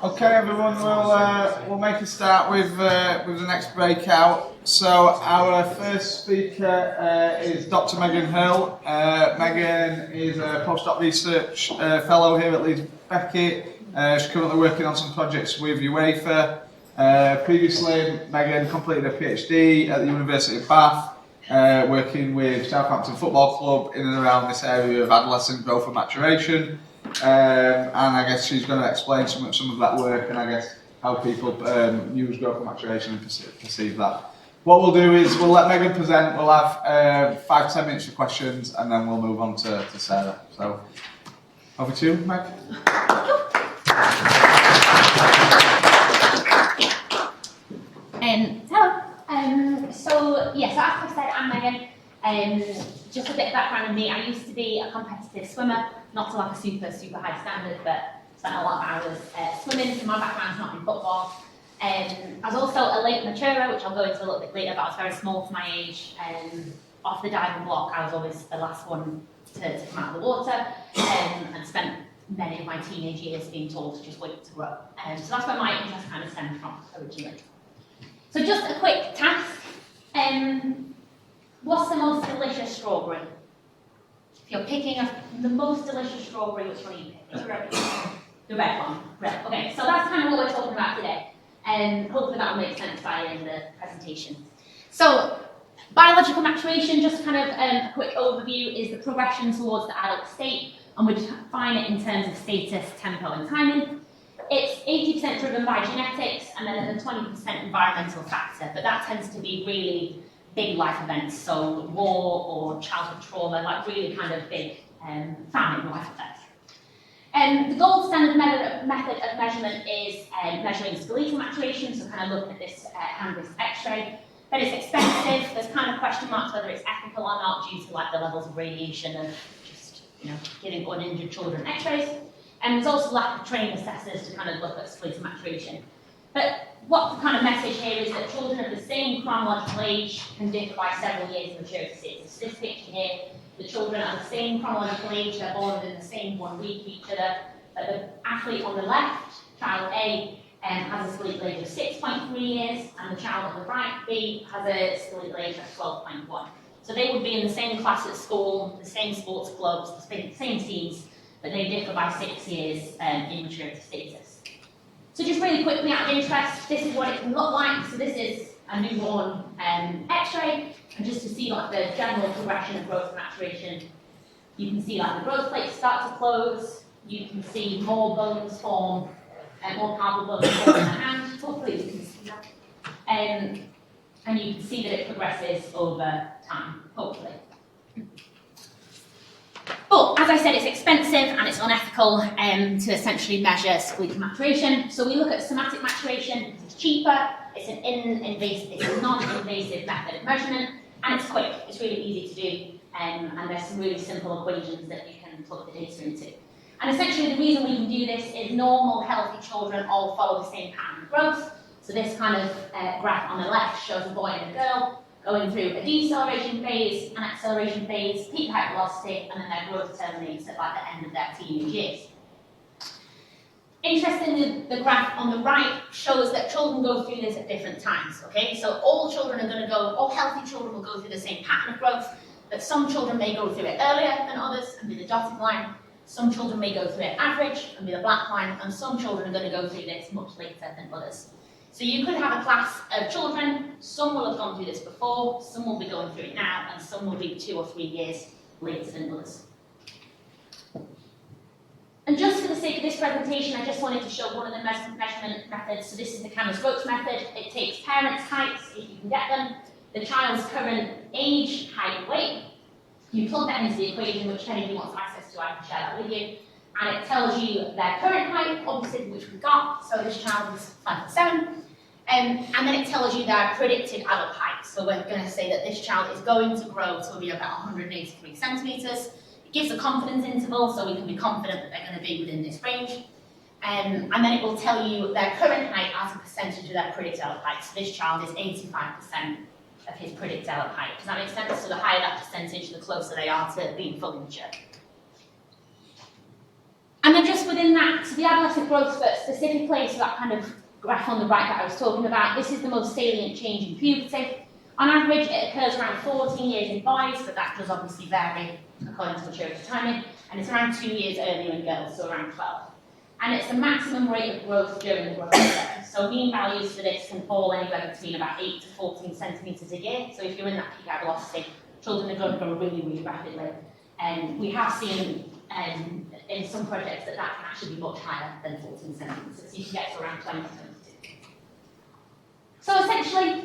Okay, everyone, we'll make a start with the next breakout. So our first speaker is Dr. Megan Hill. Megan is a postdoc research fellow here at Leeds Beckett. She's currently working on some projects with UEFA. Previously, Megan completed a PhD at the University of Bath, working with Southampton Football Club in and around this area of adolescent growth and maturation. And I guess she's going to explain some of that work and I guess how people use growth and maturation and perceive that. What we'll do is we'll let Megan present, we'll have 5-10 minutes for questions and then we'll move on to Sarah. So, over to you, Meg. Hello. So as I said, I'm Megan. Just a bit of background on me. I used to be a competitive swimmer, not to like a super high standard, but spent a lot of hours swimming, so my background's not in football. I was also a late maturer, which I'll go into a little bit later, but I was very small for my age. Off the diving block, I was always the last one to come out of the water, and spent many of my teenage years being told to just wait to grow. So that's where my interest kind of stemmed from originally. So just a quick task. What's the most delicious strawberry? If you're picking the most delicious strawberry, which one are you picking? The red one. Red. Okay, so that's kind of what we're talking about today. And hopefully that will make sense by the end of the presentation. So, biological maturation, just kind of a quick overview, is the progression towards the adult state, and we define it in terms of status, tempo, and timing. It's 80% driven by genetics, and then there's a 20% environmental factor, but that tends to be really big life events, so war or childhood trauma, like really kind of big family life events. The gold standard method of measurement is measuring skeletal maturation, so kind of looking at this hand-wrist X-ray. But it's expensive. There's kind of question marks whether it's ethical or not due to like the levels of radiation of just giving uninjured children X-rays. And there's also lack of trained assessors to kind of look at skeletal maturation. But what the kind of message here is that children of the same chronological age can differ by several years in maturity status. So this picture here, the children are the same chronological age, they're born within the same 1 week of each other. But the athlete on the left, child A, has a skeletal age of 6.3 years, and the child on the right, B, has a skeletal age of 12.1. So they would be in the same class at school, the same sports clubs, the same teams, but they differ by 6 years in maturity status. So just really quickly out of interest, this is what it can look like. So this is a newborn X-ray, and just to see like the general progression of growth and maturation, you can see like the growth plates start to close, you can see more bones form, more carpal bones form in the hand, hopefully you can see that. And you can see that it progresses over time, hopefully. But as I said, it's expensive and it's unethical to essentially measure skeletal maturation. So we look at somatic maturation. It's cheaper. It's a non-invasive method of measurement, and it's quick. It's really easy to do, and there's some really simple equations that you can plug the data into. And essentially, the reason we can do this is normal, healthy children all follow the same pattern of growth. So this kind of graph on the left shows a boy and a girl going through a deceleration phase, an acceleration phase, peak height velocity, and then their growth terminates at like the end of their teenage years. Interestingly, the graph on the right shows that children go through this at different times, okay? So all healthy children will go through the same pattern of growth, but some children may go through it earlier than others and be the dotted line. Some children may go through it average and be the black line, and some children are going to go through this much later than others. So you could have a class of children, some will have gone through this before, some will be going through it now, and some will be 2 or 3 years later than others. And just for the sake of this presentation, I just wanted to show one of the measurement methods. So this is the Camas-Ropes method. It takes parents' heights, if you can get them, the child's current age, height, and weight. You plug that into the equation, which if anybody wants access to, I can share that with you. And it tells you their current height, obviously, which we've got. So this child is 5'7". And then it tells you their predicted adult height. So we're going to say that this child is going to grow to be about 183 centimetres. It gives a confidence interval, so we can be confident that they're going to be within this range. And then it will tell you their current height as a percentage of their predicted adult height. So this child is 85% of his predicted adult height. Does that make sense? So the higher that percentage, the closer they are to being fully mature. And then just within that, so the adolescent growth spurt specifically, so that kind of graph on the right that I was talking about, this is the most salient change in puberty. On average, it occurs around 14 years in boys, but that does obviously vary according to maturity timing, and it's around 2 years earlier in girls, so around 12. And it's the maximum rate of growth during the growth spurt. So mean values for this can fall anywhere between about 8 to 14 centimetres a year. So if you're in that peak out velocity, children are going to grow really, really rapidly. And we have seen in some projects that can actually be much higher than 14 centimetres. So you can get to around 20 centimetres. So essentially,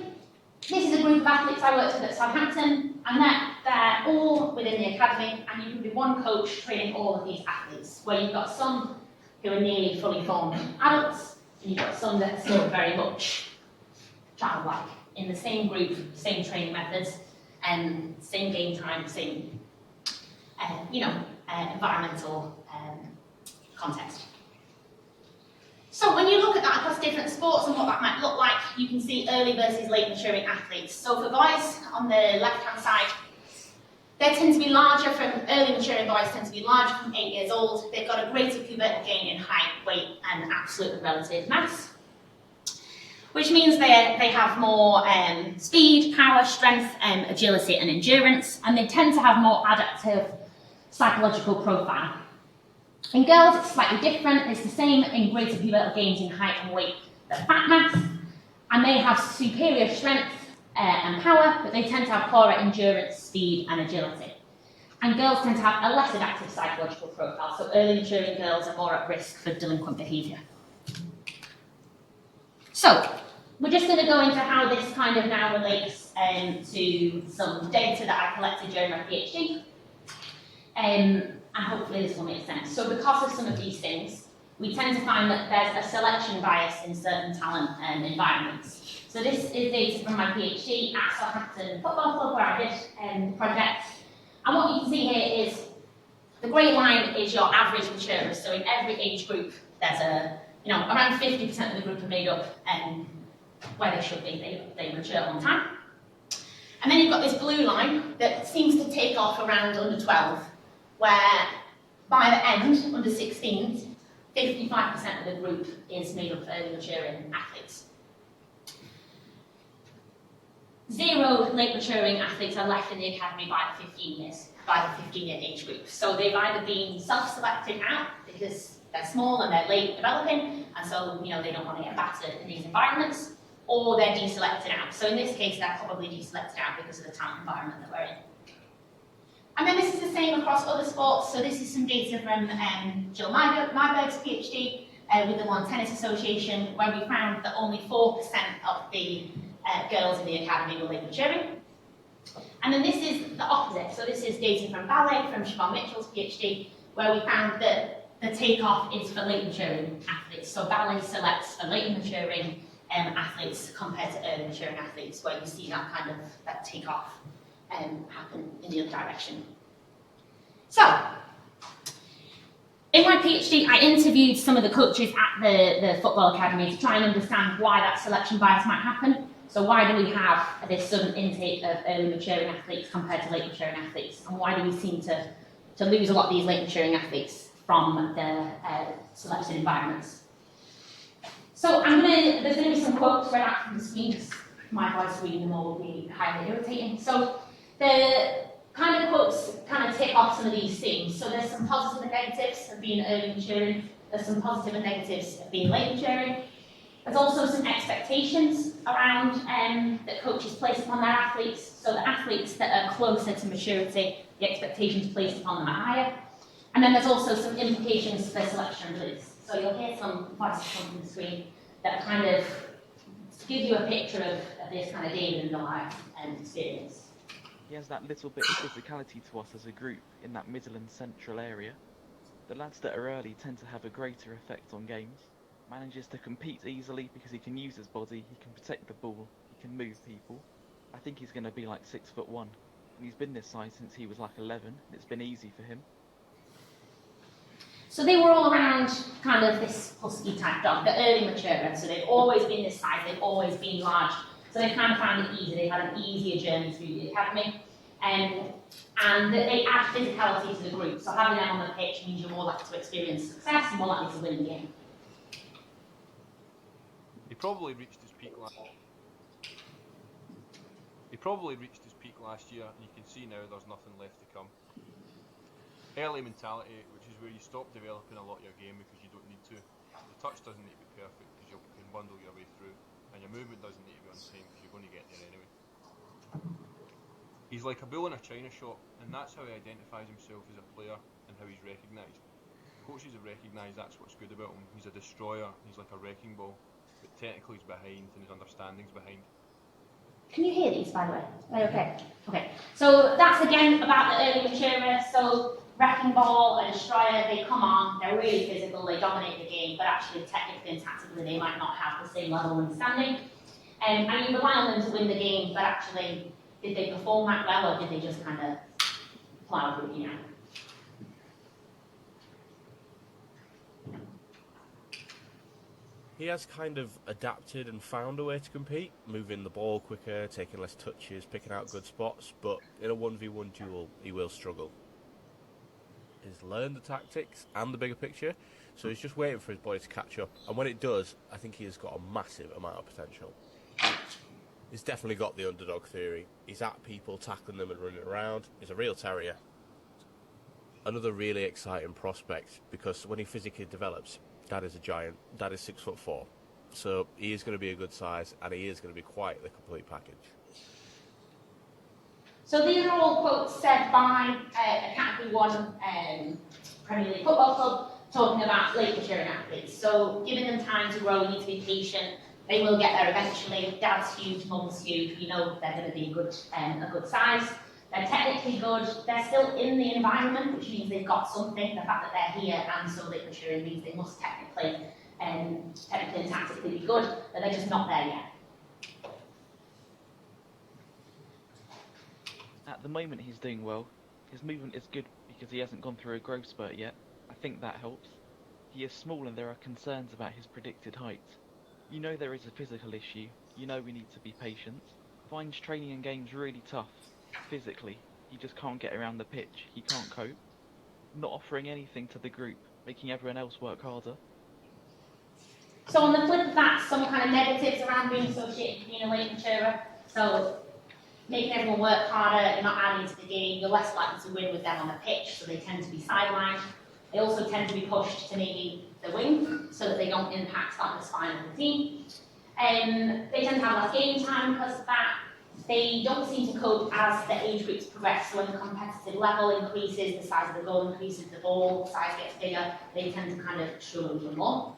this is a group of athletes I worked with at Southampton, and they're all within the academy, and you can be one coach training all of these athletes, where you've got some who are nearly fully formed adults, and you've got some that are still very much childlike, in the same group, same training methods, and same game time, same environmental context. So when you look at that across different sports and what that might look like, you can see early versus late maturing athletes. So for boys, on the left-hand side, they tend to be larger early maturing boys tend to be larger from 8 years old. They've got a greater pubertal gain in height, weight, and absolute and relative mass, which means they have more speed, power, strength, agility, and endurance, and they tend to have more adaptive psychological profile. In girls, it's slightly different. It's the same in greater pubertal gains in height and weight than fat mass, and they have superior strength and power, but they tend to have poorer endurance, speed, and agility. And girls tend to have a less adaptive psychological profile, so early maturing girls are more at risk for delinquent behaviour. So, we're just going to go into how this kind of now relates to some data that I collected during my PhD. And hopefully this will make sense. So because of some of these things, we tend to find that there's a selection bias in certain talent environments. So this is data from my PhD at Southampton Football Club, where I did the project. And what you can see here is the grey line is your average maturers. So in every age group, there's around 50% of the group are made up where they should be. They mature on time. And then you've got this blue line that seems to take off around under 12, where by the end, under 16s, 55% of the group is made up of early maturing athletes. 0 late maturing athletes are left in the academy by the 15-year age group. So they've either been self-selected out because they're small and they're late developing, and so they don't want to get battered in these environments, or they're deselected out. So in this case, they're probably deselected out because of the talent environment that we're in. And then this is the same across other sports. So this is some data from Jill Myberg's PhD with the Lawn Tennis Association, where we found that only 4% of the girls in the academy were late maturing. And then this is the opposite. So this is data from ballet, from Siobhan Mitchell's PhD, where we found that the takeoff is for late maturing athletes. So ballet selects for late maturing athletes compared to early maturing athletes, where you see that kind of takeoff happen in the other direction. So, in my PhD, I interviewed some of the coaches at the football academy to try and understand why that selection bias might happen. So why do we have this sudden intake of early maturing athletes compared to late maturing athletes? And why do we seem to lose a lot of these late maturing athletes from the selected environments? So there's going to be some quotes read out from the screen, because my voice reading them all will be highly irritating. So the kind of quotes kind of tick off some of these things. So there's some positive and negatives of being early maturing. There's some positive and negatives of being late maturing. There's also some expectations around that coaches place upon their athletes. So the athletes that are closer to maturity, the expectations placed upon them are higher. And then there's also some implications for selection rules. So you'll hear some voices come from the screen that kind of give you a picture of this kind of David in the life and experience. He has that little bit of physicality to us as a group in that middle and central area. The lads that are early tend to have a greater effect on games. Manages to compete easily because he can use his body, he can protect the ball, he can move people. I think he's going to be like 6'1", and he's been this size since he was like 11, and it's been easy for him. So they were all around kind of this husky type dog, the early maturer, so they've always been this size, they've always been large, so they kind of found it easy, they had an easier journey through the academy. and that they add physicality to the group. So having them on the pitch means you're more likely to experience success and more likely to win the game. He probably reached his peak last year, and you can see now there's nothing left to come. Early mentality, which is where you stop developing a lot of your game because you don't need to. The touch doesn't need to be perfect because you can bundle your way through, and your movement doesn't need to be on time because you're going to get there anyway. He's like a bull in a china shop, and that's how he identifies himself as a player and how he's recognised. Coaches have recognised that's what's good about him. He's a destroyer, he's like a wrecking ball, but technically he's behind and his understanding's behind. Can you hear these, by the way? Okay. Okay. So that's again about the early maturer. So wrecking ball and destroyer, they come on, they're really physical, they dominate the game, but actually technically and tactically they might not have the same level of understanding. And you rely on them to win the game, but actually, did they perform that well or did they just kind of plow through, you know? He has kind of adapted and found a way to compete, moving the ball quicker, taking less touches, picking out good spots, but in a 1v1 duel, he will struggle. He's learned the tactics and the bigger picture, so he's just waiting for his body to catch up, and when it does, I think he has got a massive amount of potential. He's definitely got the underdog theory. He's at people, tackling them and running around. He's a real terrier. Another really exciting prospect, because when he physically develops, Dad is a giant. Dad is 6'4", so he is going to be a good size, and he is going to be quite the complete package. So these are all quotes said by a Category 1 Premier League football club talking about late maturing athletes. So giving them time to grow, you need to be patient. They will get there eventually. Dad's huge, mum's huge. You know they're going to be a good size. They're technically good. They're still in the environment, which means they've got something. The fact that they're here and so late maturing means they must technically and tactically be good, but they're just not there yet. At the moment he's doing well. His movement is good because he hasn't gone through a growth spurt yet. I think that helps. He is small and there are concerns about his predicted height. You know there is a physical issue. You know we need to be patient. Finds training and games really tough. Physically, he just can't get around the pitch. He can't cope. Not offering anything to the group, making everyone else work harder. So on the flip of that, some kind of negatives around being associated with being a late maturer. So making everyone work harder, you're not adding to the game, you're less likely to win with them on the pitch, so they tend to be sidelined. They also tend to be pushed to maybe the wing, so that they don't impact like the spine of the team. They tend to have less game time because of that. They don't seem to cope as the age groups progress, so when the competitive level increases, the size of the goal increases, the ball size gets bigger, they tend to kind of struggle even more.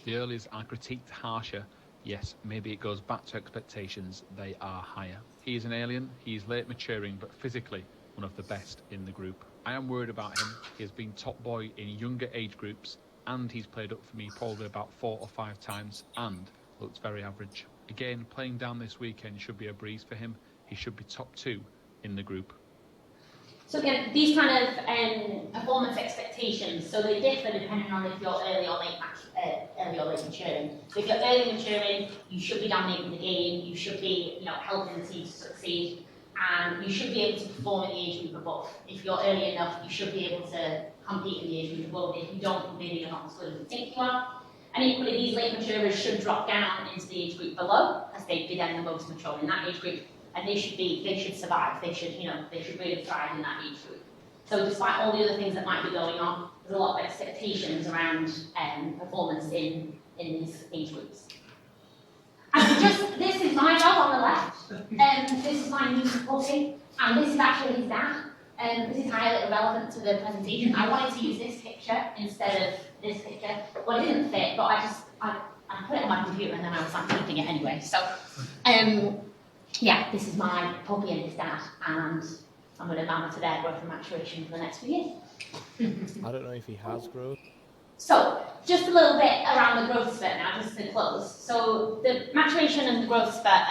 The earlies are critiqued harsher. Yes, maybe it goes back to expectations, they are higher. He is an alien, he is late maturing, but physically one of the best in the group. I am worried about him. He has been top boy in younger age groups, and he's played up for me probably about 4 or 5 times, and looked very average. Again, playing down this weekend should be a breeze for him. He should be top 2 in the group. So again, these kind of performance expectations, so they differ depending on if you're early or late maturing. So if you're early maturing, you should be dominating the game, you should be, helping the team to succeed, and you should be able to perform in the age group above. If you're early enough, you should be able to compete in the age group above. If you don't, maybe you're not as good as you think you are. And equally, these late maturers should drop down into the age group below, as they'd be then the most mature in that age group, and they should survive. They should really thrive in that age group. So despite all the other things that might be going on, there's a lot of expectations around performance in these age groups. And this is my dog on the left, this is my new puppy, and this is actually his dad. This is highly irrelevant to the presentation. I wanted to use this picture instead of this picture. Well, it didn't fit, but I put it on my computer and then I was keeping it anyway. So, yeah, this is my puppy and his dad, and I'm going to monitor their growth and maturation for the next few years. I don't know if he has growth. So, just a little bit around the growth spurt now, just to close. So, the maturation and the growth spurt,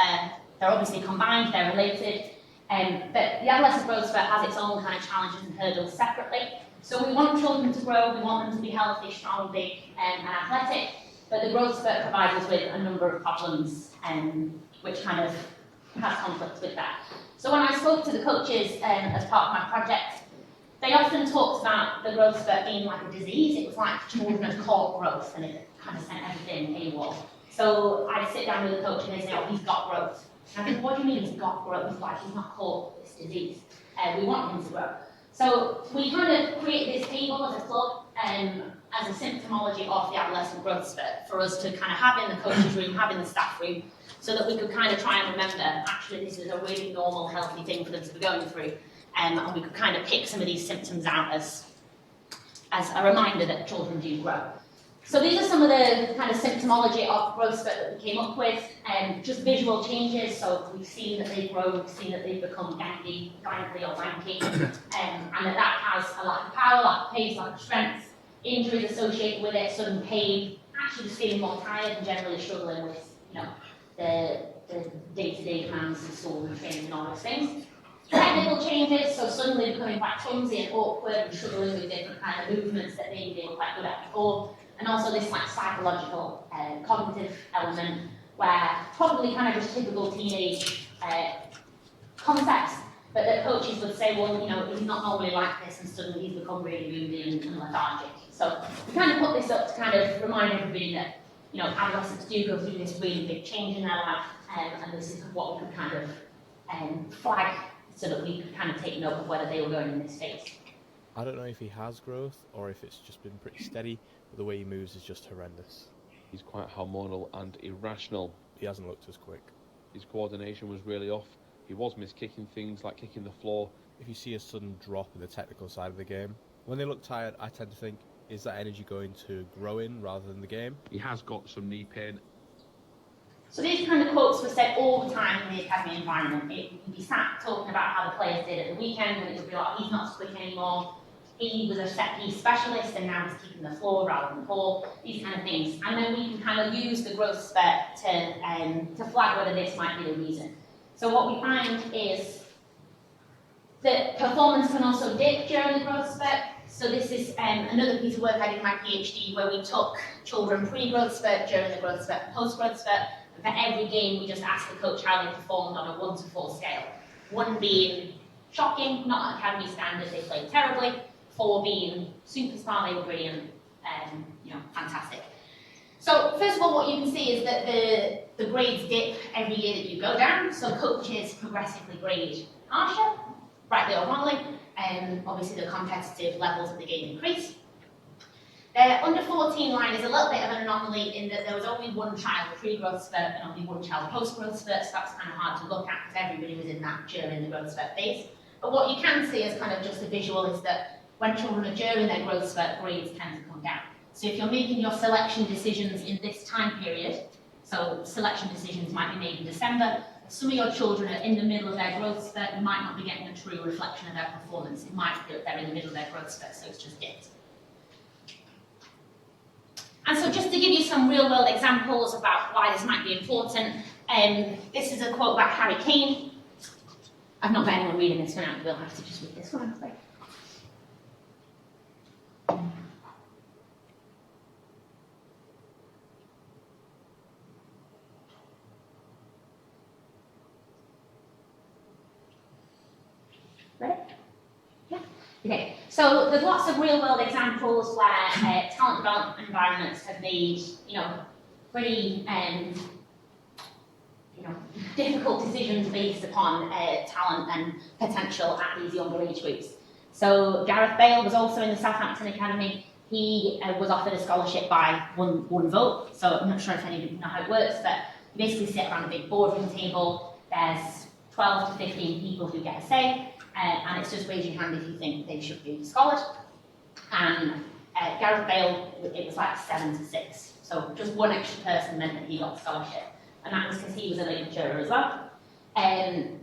they're obviously combined, they're related. But the adolescent growth spurt has its own kind of challenges and hurdles separately. So we want children to grow, we want them to be healthy, strong, big, and athletic. But the growth spurt provides us with a number of problems, which kind of has conflicts with that. So when I spoke to the coaches as part of my project, they often talked about the growth spurt being like a disease. It was like children had caught growth and it kind of sent everything AWOL. So I'd sit down with the coach and they'd say, oh, he's got growth. And I think, what do you mean he's got growth? Like he's not caught this disease. We want him to grow. So we kind of created this table as a club as a symptomology of the adolescent growth spurt for us to kind of have in the coaches room, have in the staff room, so that we could kind of try and remember, actually this is a really normal, healthy thing for them to be going through. And we could kind of pick some of these symptoms out as a reminder that children do grow. So these are some of the kind of symptomology of growth spurt that we came up with, just visual changes. So we've seen that they grow, we've seen that they've become gangly or lanky, and that has a lack of power, lack of pace, lack of strength, injuries associated with it, sudden pain, actually just feeling more tired and generally struggling with, the day-to-day demands of school and training and all those things. Technical changes, so suddenly becoming quite clumsy and awkward and struggling with different kind of movements that maybe they were quite good at before. And also this like psychological, cognitive element where probably kind of just typical teenage concepts, but that coaches would say, well, he's not normally like this and suddenly he's become really moody and lethargic. So we kind of put this up to kind of remind everybody that, adolescents do go through this really big change in their life, and this is what we could kind of flag so that we could kind of take note of whether they were going in this phase. I don't know if he has growth or if it's just been pretty steady, but the way he moves is just horrendous. He's quite hormonal and irrational. He hasn't looked as quick. His coordination was really off. He was miskicking things like kicking the floor. If you see a sudden drop in the technical side of the game, when they look tired, I tend to think, is that energy going to grow in rather than the game? He has got some knee pain. So these kind of quotes were said all the time in the academy environment. It would be sat talking about how the players did at the weekend, and it would be like, he's not quick anymore. He was a set piece specialist and now he's keeping the floor rather than ball, these kind of things. And then we can kind of use the growth spurt to flag whether this might be the reason. So what we find is that performance can also dip during the growth spurt. So this is another piece of work I did in my PhD where we took children pre-growth spurt, during the growth spurt, post-growth spurt, and for every game we just asked the coach how they performed on a 1 to 4 scale. 1 being shocking, not at academy standards, they played terribly. 4 being superstar, they were brilliant, fantastic. So first of all, what you can see is that the grades dip every year that you go down. So coaches progressively grade harsher, rightly or wrongly, and obviously the competitive levels of the game increase. The under 14 line is a little bit of an anomaly in that there was only 1 child pre-growth spurt and only 1 child post-growth spurt, so that's kind of hard to look at because everybody was in that during the growth spurt phase. But what you can see as kind of just a visual is that when children are during their growth spurt, grades tend to come down. So if you're making your selection decisions in this time period, so selection decisions might be made in December, if some of your children are in the middle of their growth spurt, you might not be getting a true reflection of their performance. It might be that they're in the middle of their growth spurt, so it's just dipped. And so just to give you some real-world examples about why this might be important, this is a quote by Harry Kane. I've not got anyone reading this one out, we'll have to just read this one. Ready? Yeah. Okay. So there's lots of real-world examples where talent development environments have made, pretty, difficult decisions based upon talent and potential at these younger age groups. So Gareth Bale was also in the Southampton Academy. He was offered a scholarship by one vote. So I'm not sure if any of you know how it works, but you basically sit around a big boardroom table. There's 12 to 15 people who get a say. And it's just raise your hand if you think they should be scholared. And Gareth Bale, it was like 7 to 6. So just 1 extra person meant that he got the scholarship. And that was because he was a late maturer as well. And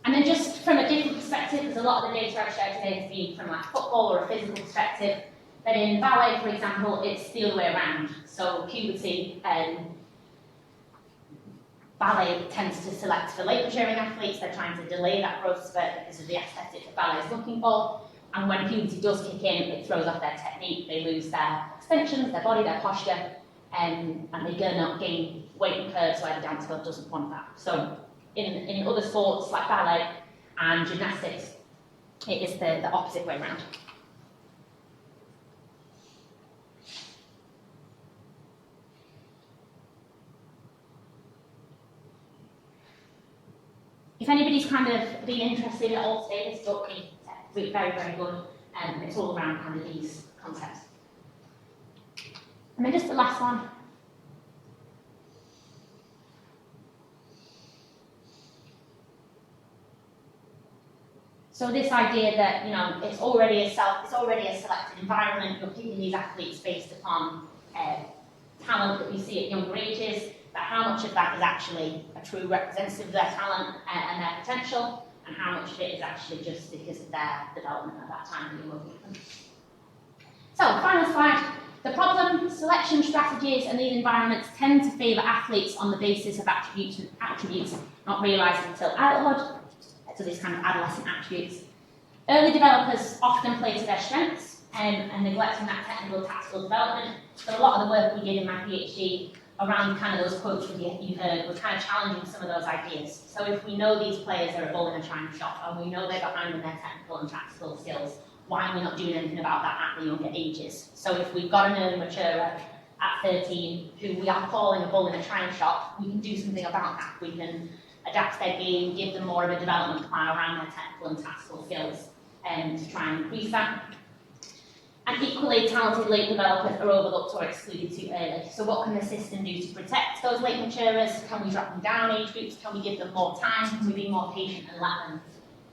then just from a different perspective, because a lot of the data I've shared today has been from like football or a physical perspective, but in ballet, for example, it's the other way around. So puberty, ballet tends to select for late maturing athletes. They're trying to delay that growth spurt because of the aesthetic that ballet is looking for. And when puberty does kick in, it throws off their technique. They lose their extensions, their body, their posture. and they're going to gain weight and curves where the dance club doesn't want that. So in other sports like ballet and gymnastics, it is the opposite way around. If anybody's kind of been interested at all today, this book is really very, very good, and it's all around kind of these concepts. And then just the last one. So this idea that, you know, it's already a selected environment. You're picking these athletes based upon talent that we see at younger ages, but how much of that is actually a true representative of their talent and their potential, and how much of it is actually just because of their development at that time that you're working with them. So, final slide. The problem, selection strategies and these environments tend to favour athletes on the basis of attributes not realised until adulthood, so these kind of adolescent attributes. Early developers often play to their strengths and neglecting that technical, tactical development. So a lot of the work we did in my PhD around kind of those quotes you heard was kind of challenging some of those ideas. So if we know these players are a bull in a china shop and we know they're behind in their technical and tactical skills, why are we not doing anything about that at the younger ages? So if we've got an early maturer at 13 who we are calling a bull in a china shop, we can do something about that. We can adapt their game, give them more of a development plan around their technical and tactical skills to try and increase that. And equally, talented late developers are overlooked or excluded too early. So what can the system do to protect those late maturers? Can we drop them down age groups? Can we give them more time? Can we be more patient and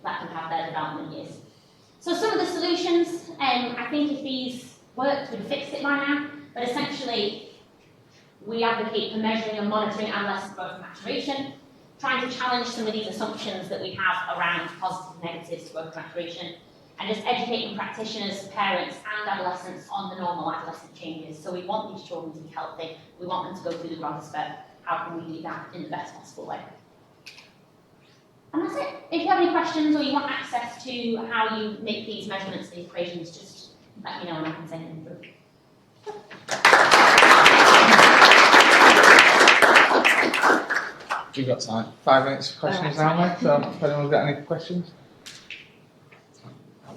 let them have their development years? So some of the solutions, I think if these worked, we'd fix it by now. But essentially, we advocate for measuring and monitoring adolescent growth and maturation, trying to challenge some of these assumptions that we have around positive and negatives to growth and maturation, and just educating practitioners, parents and adolescents on the normal adolescent changes. So we want these children to be healthy, we want them to go through the growth spurt. How can we do that in the best possible way? And that's it. If you have any questions or you want access to how you make these measurements, these equations, just let me know and I can send them through. We've got time. 5 minutes for questions now, mate. So if anyone's got any questions?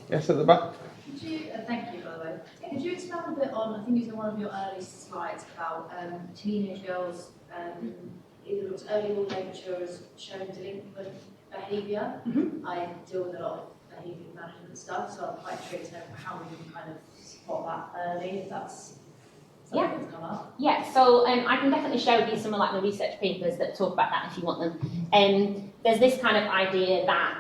Yes, at the back. Could you, thank you by the way, could you expand a bit on, I think it's in one of your early slides about teenage girls, either it was early or late maturers showing delinquent behaviour. I deal with a lot of behaviour management stuff, so I'm quite intrigued to know how we can kind of spot that early, if that's something that's come up. Yeah, so I can definitely share with you some of like the research papers that talk about that if you want them. There's this kind of idea that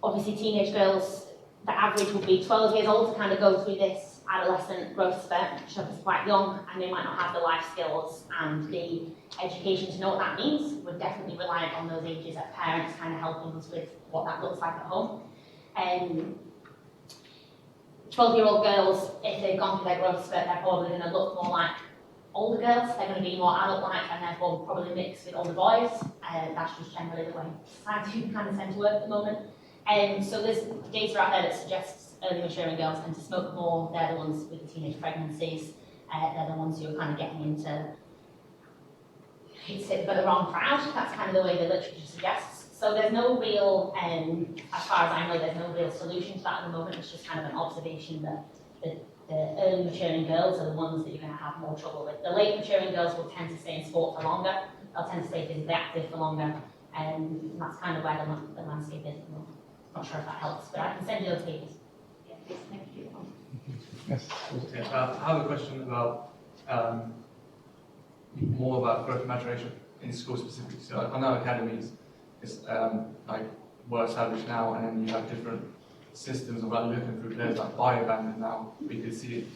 obviously teenage girls, the average would be 12 years old to kind of go through this adolescent growth spurt, which is quite young, and they might not have the life skills and the education to know what that means. We're definitely relying on those ages as parents kind of helping us with what that looks like at home. 12-year-old girls, if they've gone through their growth spurt, they're probably going to look more like older girls. They're going to be more adult-like and therefore probably mix with older boys. That's just generally the way society kind of tend to work at the moment. So there's data out there that suggests early maturing girls tend to smoke more. They're the ones with the teenage pregnancies. They're the ones who are kind of getting into, I hate to say it, but the wrong crowd. That's kind of the way the literature suggests. So there's no real, as far as I know, there's no real solution to that at the moment. It's just kind of an observation that the early maturing girls are the ones that you're going to have more trouble with. The late maturing girls will tend to stay in sport for longer. They'll tend to stay physically active for longer. And that's kind of where the landscape is at the moment. Not sure if that helps, but I can send you those papers. Yeah, please, thank you. Yes. I have a question about more about growth and maturation in school specifically. So I know academies is like well established now, and then you have different systems of like looking through players like biobanding now. We could see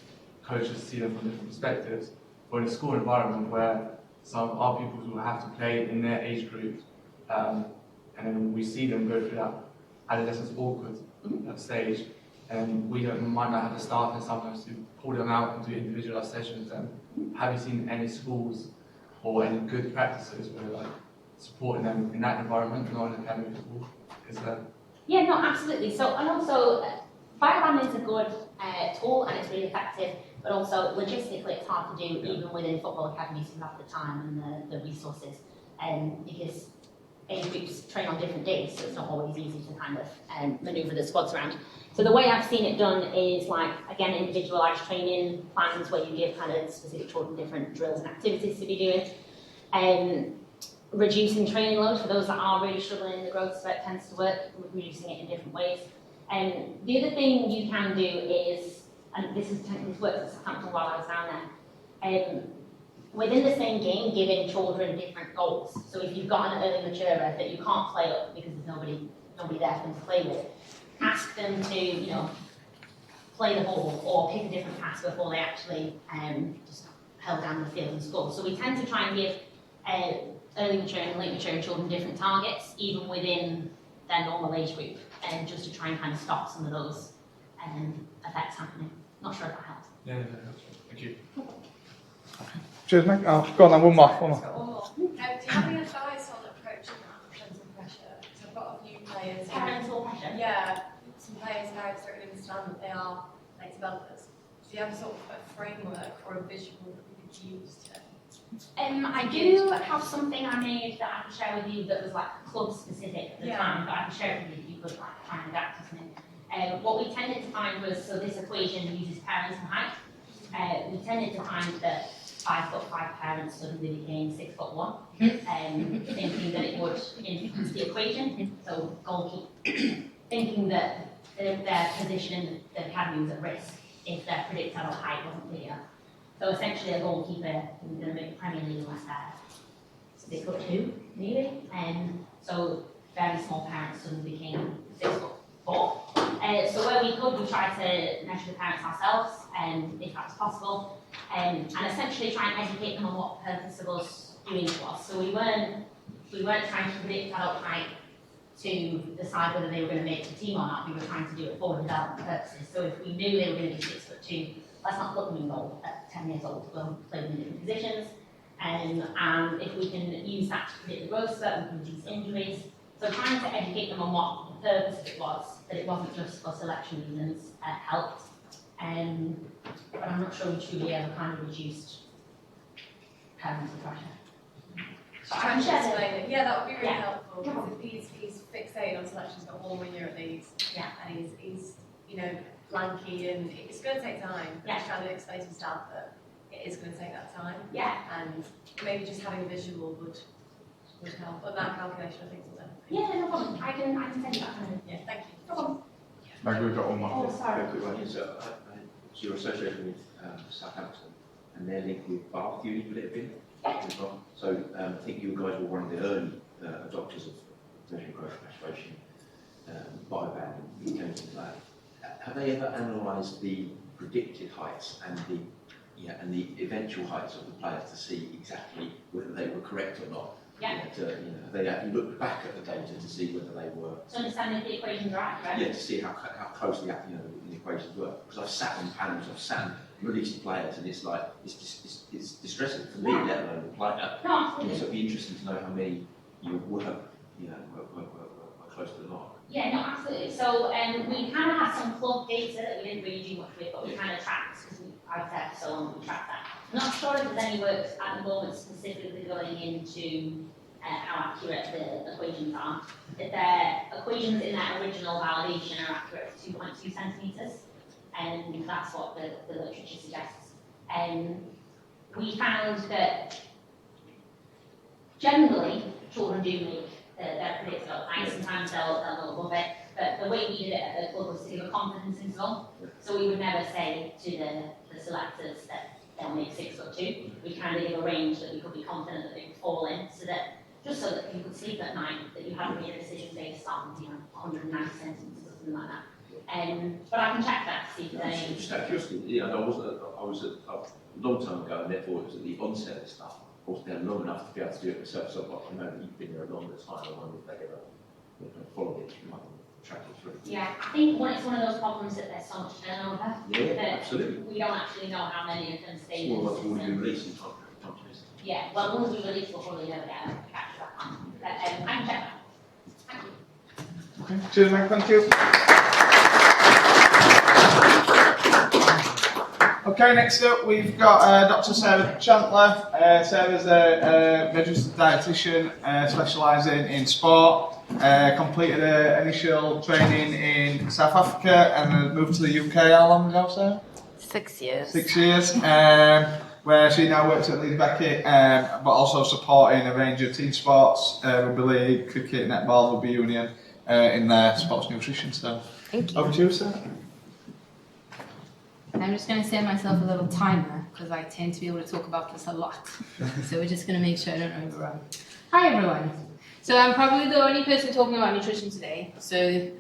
coaches see them from different perspectives. But in a school environment where some are people who have to play in their age group, and then we see them go through that adolescence awkward stage, and we might not have the staff and sometimes to pull them out and do individualized sessions. And have you seen any schools or any good practices where like supporting them in that environment, not in academic school? Yeah, no, absolutely. So, and also, biobanding is a good tool and it's really effective. but also logistically it's hard to do even within football academies who have the time and the resources, because age groups train on different days, so it's not always easy to kind of manoeuvre the squads around. So the way I've seen it done is like, again, individualised training plans where you give kind of specific children different drills and activities to be doing. Reducing training load for those that are really struggling in the growth spurt tends to work, reducing it in different ways. The other thing you can do is, and this works at Southampton while I was down there, within the same game, giving children different goals. So if you've got an early maturer that you can't play up because there's nobody there for them to play with, ask them to, play the ball or pick a different pass before they actually just held down the field and score. So we tend to try and give early maturing and late maturing children different targets, even within their normal age group, and just to try and kind of stop some of those effects happening. Not sure if that helps. Yeah, thank you. Cheers, Meg. Oh, go on then, one more. Do you have any advice on approaching that parental pressure? Because I've got a few players. Parental pressure? Yeah, some players now don't really understand that they are late developers. Do you have sort of a framework or a visual that we could use to? I do have something I made that I could share with you that was like club specific at the time, but I can share it with you if you could like try and adapt to something. What we tended to find was, so this equation uses parents and height. We tended to find that 5'5" parents suddenly became 6'1", thinking that it would influence the equation. So goalkeeper, thinking that their position in the academy was at risk if their predicted adult height wasn't clear. So essentially, a goalkeeper in the Premier League was 6'2", maybe, and so very small parents suddenly became 6'4". So where we could, we tried to measure the parents ourselves, if that was possible, and essentially try and educate them on what the purpose of us doing it was. So we weren't trying to predict adult height to decide whether they were going to make the team or not. We were trying to do it for development purposes. So if we knew they were going to be 6'2", let's not put them in goal at 10 years old. We'll play them in different positions, and if we can use that to predict the growth spurt, we can reduce injuries. So trying to educate them on what the purpose of it was, that it wasn't just for selection reasons, helped. But I'm not sure we truly ever kind of reduced parental pressure. Trying to explain it. Yeah, that would be really helpful. Because if he's fixated on selection, he's got 1 year at Leeds, and he's lanky, and it's going to take time. Just trying to explain to his dad that it is going to take that time. And maybe just having a visual would help. But that calculation, I think, will definitely. Yeah, no problem. I can send you that. Thank you. No problem. Meg, we've got one more. Oh, sorry. So you're associated with Southampton, and they're linked with Bath Uni, would it have been? As well? So I think you guys were one of the early adopters of measuring growth maturation, bioband, and things like that. Have they ever analysed the predicted heights and the eventual heights of the players to see exactly whether they were correct or not? Have they actually looked back at the data to see whether they were? To understand if the equations are accurate. Yeah, to see how closely the equations were. Because I've sat on panels, I've sat released players, and it's like it's distressing for me, let alone the player. No, absolutely. So it'd be interesting to know how many you were close to the mark. Yeah, no, absolutely. So we kind of have some club data that we didn't really do much with, but we kind of tracked, because I've there for so long, we tracked that. I'm not sure if there's any work at the moment specifically going into how accurate the equations are. If their equations in that original validation are accurate for 2.2 centimetres, and that's what the literature suggests. We found that generally children do make their predicted height. Sometimes they'll go above it, but the way we did it at the club was to give a confidence interval. So we would never say to the selectors that they'll make 6'2". We kind of give a range that we could be confident that they would fall in, so that you could sleep at night, that you hadn't made a decision based on 190 centimetres or something like that. But I can check that to see if there's any. Just out of curiosity, I was a long time ago, and therefore it was at the onset of this stuff. I wasn't there long enough to be able to do it myself, so I know that you've been there a longer time. I wonder if they ever followed it, you might track it through. Yeah, I think it's one of those problems that there's so much turnover. Yeah, that absolutely. We don't actually know how many of them stay in Small the ones have already been system. released in time. Yeah, well, the ones we release will probably never get captured back on. But I can check that. Thank you. Okay, cheers, Meg, thank you. Okay, next up we've got Dr. Sarah Chantler. Sarah's a registered dietitian specialising in sport. Completed her initial training in South Africa and then moved to the UK. How long ago, Sarah? 6 years. 6 years. Where she now works at Leeds, Beckett, but also supporting a range of team sports, rugby league, cricket, netball, rugby union, in their sports nutrition stuff. Thank you. Over to you, Sarah. I'm just going to set myself a little timer because I tend to be able to talk about this a lot. So we're just going to make sure I don't overrun. Hi everyone. So I'm probably the only person talking about nutrition today. So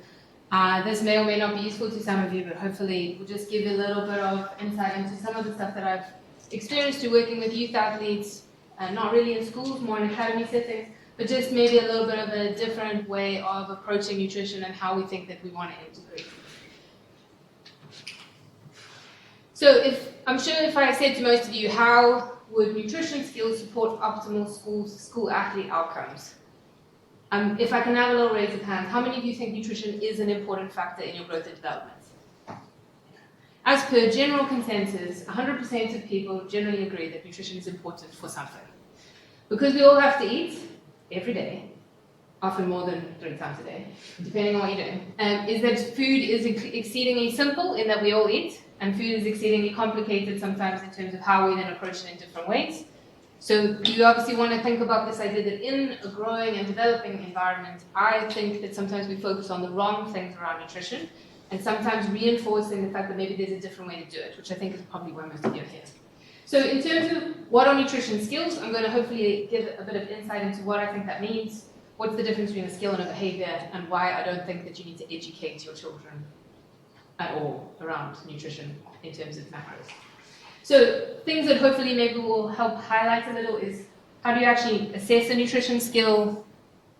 this may or may not be useful to some of you, but hopefully we'll just give you a little bit of insight into some of the stuff that I've experienced through working with youth athletes, not really in schools, more in academy settings, but just maybe a little bit of a different way of approaching nutrition and how we think that we want to integrate. So I'm sure if I said to most of you, how would nutrition skills support optimal school athlete outcomes? If I can have a little raise of hands, how many of you think nutrition is an important factor in your growth and development? As per general consensus, 100% of people generally agree that nutrition is important for something. Because we all have to eat every day, often more than 3 times a day, depending on what you're doing, is that food is exceedingly simple in that we all eat, and food is exceedingly complicated sometimes in terms of how we then approach it in different ways. So you obviously want to think about this idea that in a growing and developing environment, I think that sometimes we focus on the wrong things around nutrition, and sometimes reinforcing the fact that maybe there's a different way to do it, which I think is probably why most of you are here. So in terms of what are nutrition skills, I'm going to hopefully give a bit of insight into what I think that means, what's the difference between a skill and a behavior, and why I don't think that you need to educate your children at all around nutrition in terms of macros. So things that hopefully maybe will help highlight a little is how do you actually assess a nutrition skill?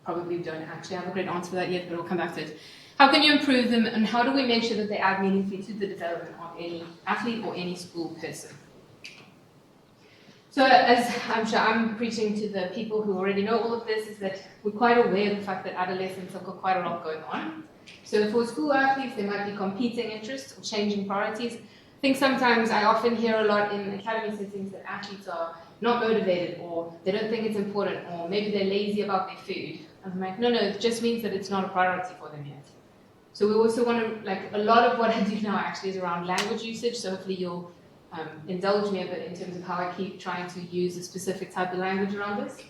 Probably don't actually have a great answer for that yet, but we'll come back to it. How can you improve them, and how do we make sure that they add meaningfully to the development of any athlete or any school person? So as I'm sure I'm preaching to the people who already know all of this, is that we're quite aware of the fact that adolescents have got quite a lot going on. So for school athletes, there might be competing interests or changing priorities. I think sometimes I often hear a lot in academy settings that athletes are not motivated, or they don't think it's important, or maybe they're lazy about their food. And I'm like, no, it just means that it's not a priority for them yet. So we also want to, like, a lot of what I do now actually is around language usage, so hopefully you'll indulge me a bit in terms of how I keep trying to use a specific type of language around this.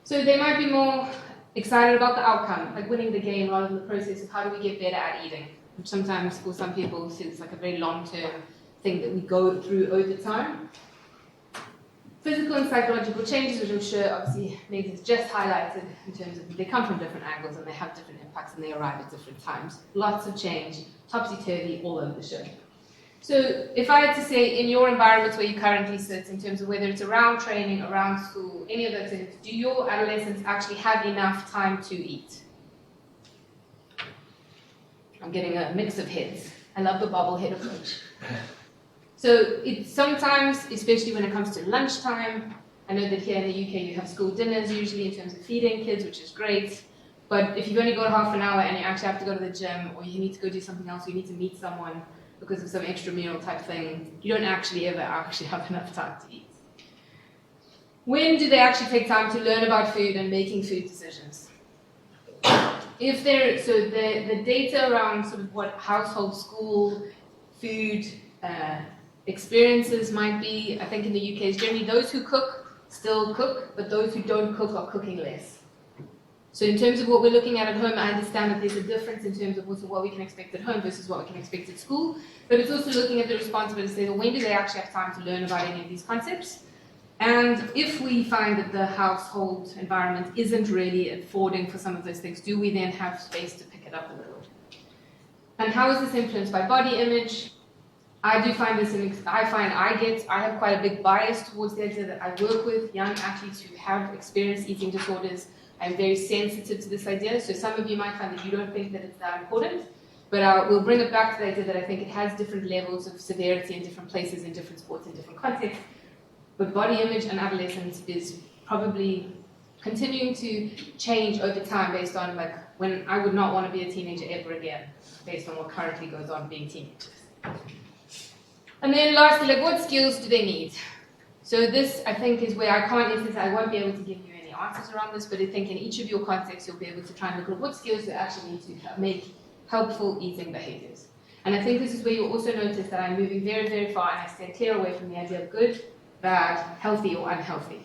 So they might be more excited about the outcome, like winning the game, rather than the process of how do we get better at eating, which sometimes for some people seems like a very long-term thing that we go through over time. Physical and psychological changes, which I'm sure obviously Meg has just highlighted in terms of they come from different angles and they have different impacts and they arrive at different times. Lots of change, topsy-turvy, all over the show. So if I had to say in your environments where you currently sit, in terms of whether it's around training, around school, any of those things, do your adolescents actually have enough time to eat? I'm getting a mix of heads. I love the bobblehead approach. So it's sometimes, especially when it comes to lunchtime, I know that here in the UK you have school dinners usually in terms of feeding kids, which is great. But if you've only got half an hour and you actually have to go to the gym, or you need to go do something else, you need to meet someone because of some extramural type thing, you don't actually ever actually have enough time to eat. When do they actually take time to learn about food and making food decisions? If they're, so the data around sort of what household, school, food experiences might be, I think in the UK is generally those who cook still cook, but those who don't cook are cooking less. So in terms of what we're looking at home, I understand that there's a difference in terms of also what we can expect at home versus what we can expect at school, but it's also looking at the responsibility to say, well, when do they actually have time to learn about any of these concepts? And if we find that the household environment isn't really affording for some of those things, do we then have space to pick it up a little? And how is this influenced by body image? I do find this, I have quite a big bias towards the idea that I work with young athletes who have experienced eating disorders. I'm very sensitive to this idea, so some of you might find that you don't think that it's that important, but we'll bring it back to the idea that I think it has different levels of severity in different places, in different sports, in different contexts. But body image and adolescence is probably continuing to change over time based on, like, when I would not want to be a teenager ever again, based on what currently goes on being teenagers. And then lastly, like, what skills do they need? So this, I think, is where I won't be able to give you any answers around this, but I think in each of your contexts, you'll be able to try and look at what skills you actually need to make helpful eating behaviors. And I think this is where you'll also notice that I'm moving very, very far and I stay clear away from the idea of good, bad, healthy, or unhealthy.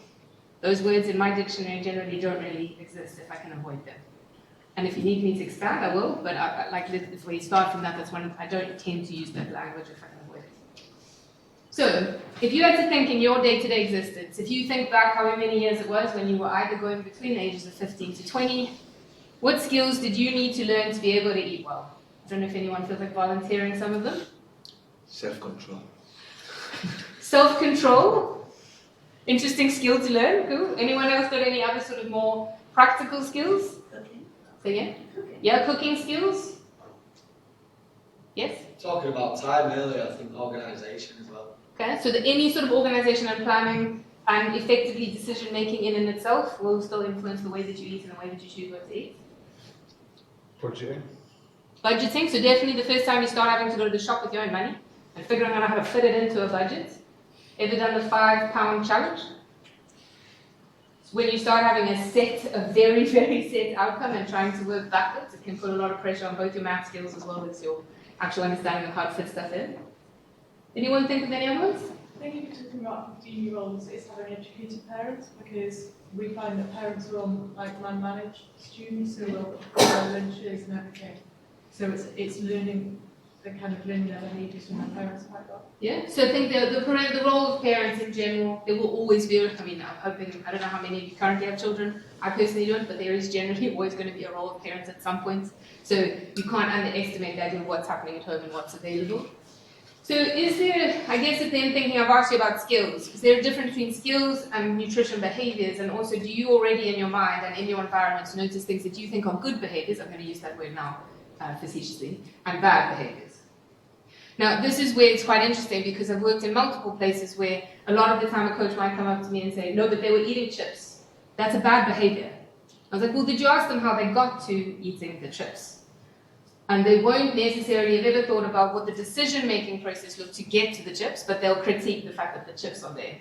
Those words in my dictionary generally don't really exist if I can avoid them. And if you need me to expand, I will, but if we start from that, that's one, I don't tend to use that language if I can avoid it. So, if you had to think in your day-to-day existence, if you think back however many years it was when you were either going between the ages of 15 to 20, what skills did you need to learn to be able to eat well? I don't know if anyone feels like volunteering some of them. Self-control. Self-control. Interesting skill to learn. Cool. Anyone else got any other sort of more practical skills? Cooking. Say again? Cooking. Yeah, cooking skills. Yes? Talking about time earlier, I think organisation as well. Okay, so any sort of organisation and planning and effectively decision making in and itself will still influence the way that you eat and the way that you choose what to eat. Budgeting. Budgeting, so definitely the first time you start having to go to the shop with your own money and figuring out how to fit it into a budget. Ever done the £5 challenge? When you start having a very, very set outcome and trying to work backwards, it can put a lot of pressure on both your math skills as well as your actual understanding of how to fit stuff in. Anyone think of any other ones? I think if you're talking about 15-year-olds, it's having educated parents, because we find that parents are on man-managed students who will follow lunches and everything. So it's learning the kind of learning their behaviours from their parents quite well. Yeah, so I think the role of parents in general, there will always be, I mean, I'm hoping, I don't know how many of you currently have children, I personally don't, but there is generally always going to be a role of parents at some point. So you can't underestimate the idea of what's happening at home and what's available. So is there, I guess at the end thinking, I've asked you about skills. Is there a difference between skills and nutrition behaviors? And also, do you already in your mind and in your environment notice things that you think are good behaviors, I'm going to use that word now facetiously, and bad behaviors? Now, this is where it's quite interesting because I've worked in multiple places where a lot of the time a coach might come up to me and say, no, but they were eating chips. That's a bad behavior. I was like, well, did you ask them how they got to eating the chips? And they won't necessarily have ever thought about what the decision-making process was to get to the chips, but they'll critique the fact that the chips are there.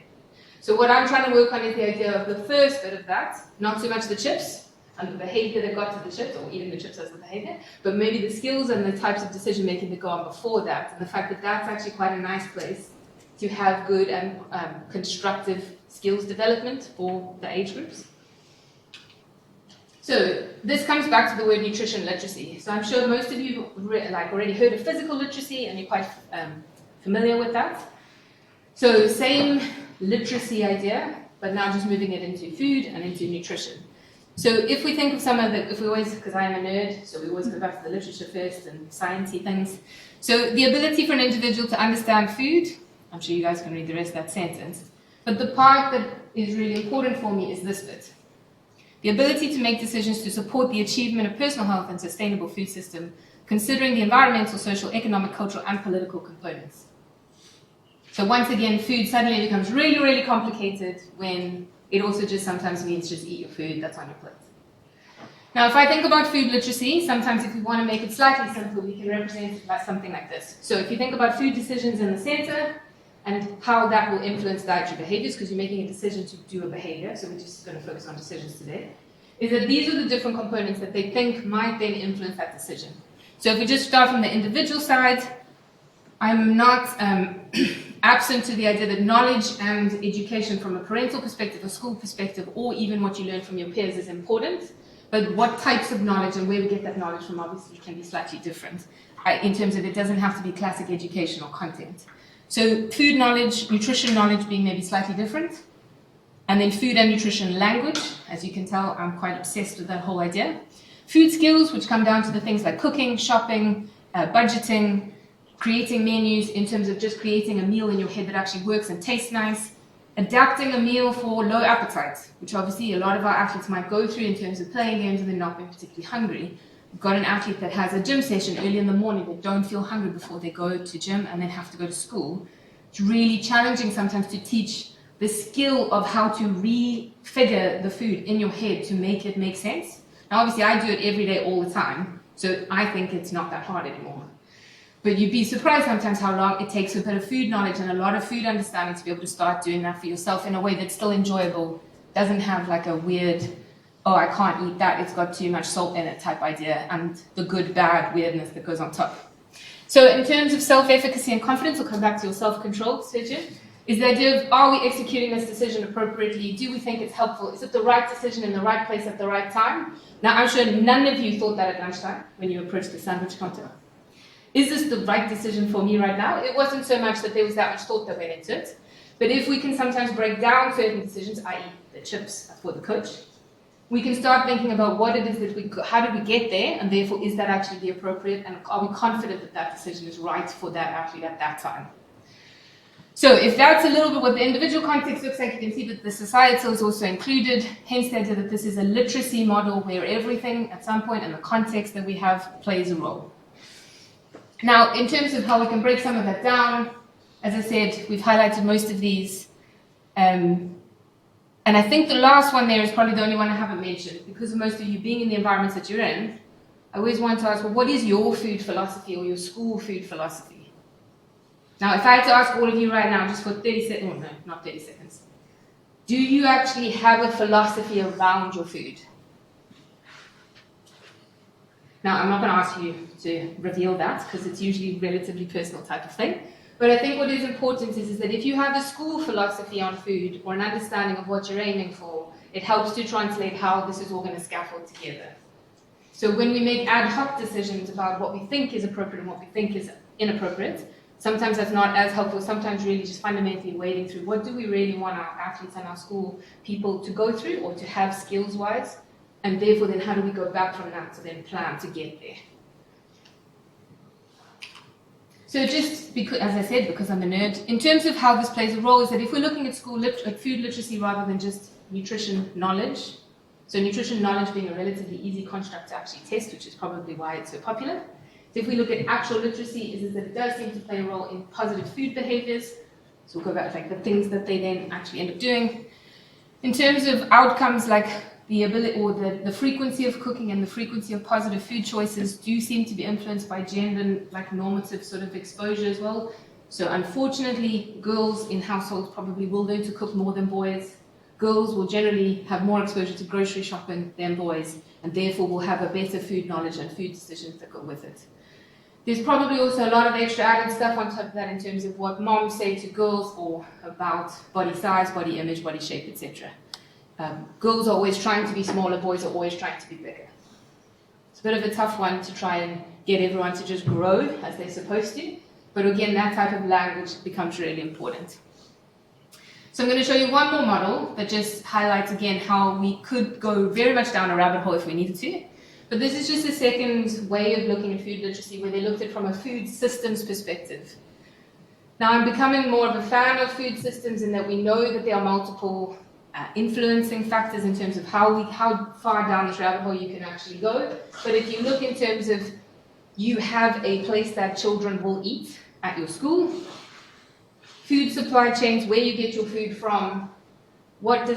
So what I'm trying to work on is the idea of the first bit of that, not so much the chips and the behavior that got to the chips, or eating the chips as the behavior, but maybe the skills and the types of decision-making that go on before that, and the fact that that's actually quite a nice place to have good and constructive skills development for the age groups. So this comes back to the word nutrition literacy. So I'm sure most of you already heard of physical literacy and you're quite familiar with that. So same literacy idea, but now just moving it into food and into nutrition. So if we think of some of the, if we always, because I am a nerd, so we always go back to the literature first and sciencey things. So the ability for an individual to understand food, I'm sure you guys can read the rest of that sentence, but the part that is really important for me is this bit. The ability to make decisions to support the achievement of personal health and sustainable food system, considering the environmental, social, economic, cultural, and political components. So once again, food suddenly becomes really, really complicated when it also just sometimes means just eat your food that's on your plate. Now, if I think about food literacy, sometimes if we want to make it slightly simple, we can represent it by something like this. So if you think about food decisions in the center, and how that will influence dietary behaviors, because you're making a decision to do a behavior, so we're just going to focus on decisions today, is that these are the different components that they think might then influence that decision. So if we just start from the individual side, I'm not absent to the idea that knowledge and education from a parental perspective, a school perspective, or even what you learn from your peers is important, but what types of knowledge and where we get that knowledge from obviously can be slightly different, in terms of it doesn't have to be classic educational content. So food knowledge, nutrition knowledge being maybe slightly different. And then food and nutrition language. As you can tell, I'm quite obsessed with that whole idea. Food skills, which come down to the things like cooking, shopping, budgeting, creating menus in terms of just creating a meal in your head that actually works and tastes nice. Adapting a meal for low appetite, which obviously a lot of our athletes might go through in terms of playing games and then not being particularly hungry. We've got an athlete that has a gym session early in the morning, they don't feel hungry before they go to gym and then have to go to school. It's really challenging sometimes to teach the skill of how to refigure the food in your head to make it make sense. Now obviously I do it every day all the time, so I think it's not that hard anymore. But you'd be surprised sometimes how long it takes a bit of food knowledge and a lot of food understanding to be able to start doing that for yourself in a way that's still enjoyable, doesn't have like a weird, oh, I can't eat that, it's got too much salt in it type idea, and the good, bad weirdness that goes on top. So in terms of self-efficacy and confidence, we'll come back to your self-control, Sergio, is the idea of, are we executing this decision appropriately? Do we think it's helpful? Is it the right decision in the right place at the right time? Now, I'm sure none of you thought that at lunchtime when you approached the sandwich counter. Is this the right decision for me right now? It wasn't so much that there was that much thought that went into it, but if we can sometimes break down certain decisions, i.e. the chips for the coach, we can start thinking about what it is that how did we get there, and therefore is that actually the appropriate, and are we confident that that decision is right for that athlete at that time? So if that's a little bit what the individual context looks like, you can see that the societal is also included, hence the idea that this is a literacy model where everything at some point in the context that we have plays a role. Now, in terms of how we can break some of that down, as I said, we've highlighted most of these. And I think the last one there is probably the only one I haven't mentioned, because of most of you being in the environments that you're in. I always want to ask, well, what is your food philosophy or your school food philosophy? Now, if I had to ask all of you right now, just for 30 seconds, oh no, not 30 seconds, do you actually have a philosophy around your food? Now, I'm not going to ask you to reveal that, because it's usually a relatively personal type of thing. But I think what is important is that if you have a school philosophy on food, or an understanding of what you're aiming for, it helps to translate how this is all going to scaffold together. So when we make ad hoc decisions about what we think is appropriate and what we think is inappropriate, sometimes that's not as helpful, sometimes really just fundamentally wading through what do we really want our athletes and our school people to go through or to have skills-wise, and therefore then how do we go back from that to then plan to get there. So just because, as I said, because I'm a nerd, in terms of how this plays a role is that if we're looking at at food literacy rather than just nutrition knowledge, so nutrition knowledge being a relatively easy construct to actually test, which is probably why it's so popular. So if we look at actual literacy, is that it does seem to play a role in positive food behaviors. So we'll go back to like the things that they then actually end up doing. In terms of outcomes like the ability or the frequency of cooking and the frequency of positive food choices do seem to be influenced by gender, like normative sort of exposure as well. So unfortunately, girls in households probably will learn to cook more than boys. Girls will generally have more exposure to grocery shopping than boys, and therefore will have a better food knowledge and food decisions that go with it. There's probably also a lot of extra added stuff on top of that in terms of what moms say to girls or about body size, body image, body shape, etc. Girls are always trying to be smaller, boys are always trying to be bigger. It's a bit of a tough one to try and get everyone to just grow as they're supposed to, but again, that type of language becomes really important. So I'm going to show you one more model that just highlights again how we could go very much down a rabbit hole if we needed to. But this is just a second way of looking at food literacy where they looked at it from a food systems perspective. Now I'm becoming more of a fan of food systems in that we know that there are multiple influencing factors in terms of how far down this rabbit hole you can actually go. But if you look in terms of you have a place that children will eat at your school, food supply chains, where you get your food from, are there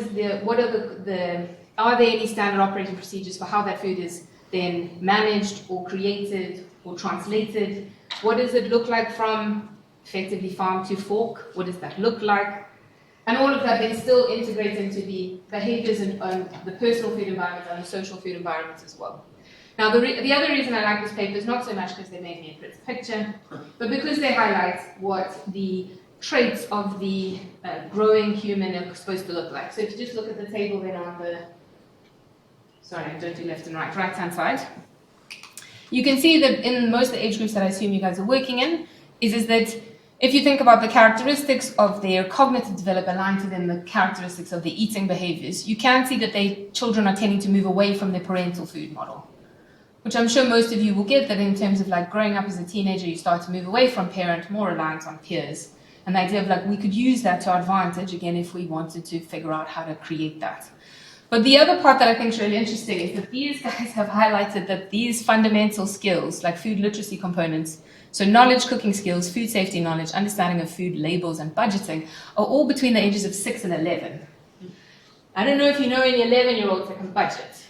any standard operating procedures for how that food is then managed or created or translated? What does it look like from effectively farm to fork? What does that look like? And all of that then still integrates into the behaviors and the personal food environment and the social food environment as well. Now, the other reason I like this paper is not so much because they made me a pretty picture, but because they highlight what the traits of the growing human are supposed to look like. So if you just look at the table then on the, sorry, I don't do left and right-hand side, you can see that in most of the age groups that I assume you guys are working in, is that if you think about the characteristics of their cognitive development aligned to then the characteristics of the eating behaviors, you can see that children are tending to move away from their parental food model, which I'm sure most of you will get that in terms of like growing up as a teenager, you start to move away from parent, more reliant on peers. And the idea of like we could use that to our advantage, again, if we wanted to figure out how to create that. But the other part that I think is really interesting is that these guys have highlighted that these fundamental skills, like food literacy components, so knowledge, cooking skills, food safety knowledge, understanding of food labels and budgeting, are all between the ages of 6 and 11. I don't know if you know any 11-year-olds that can budget,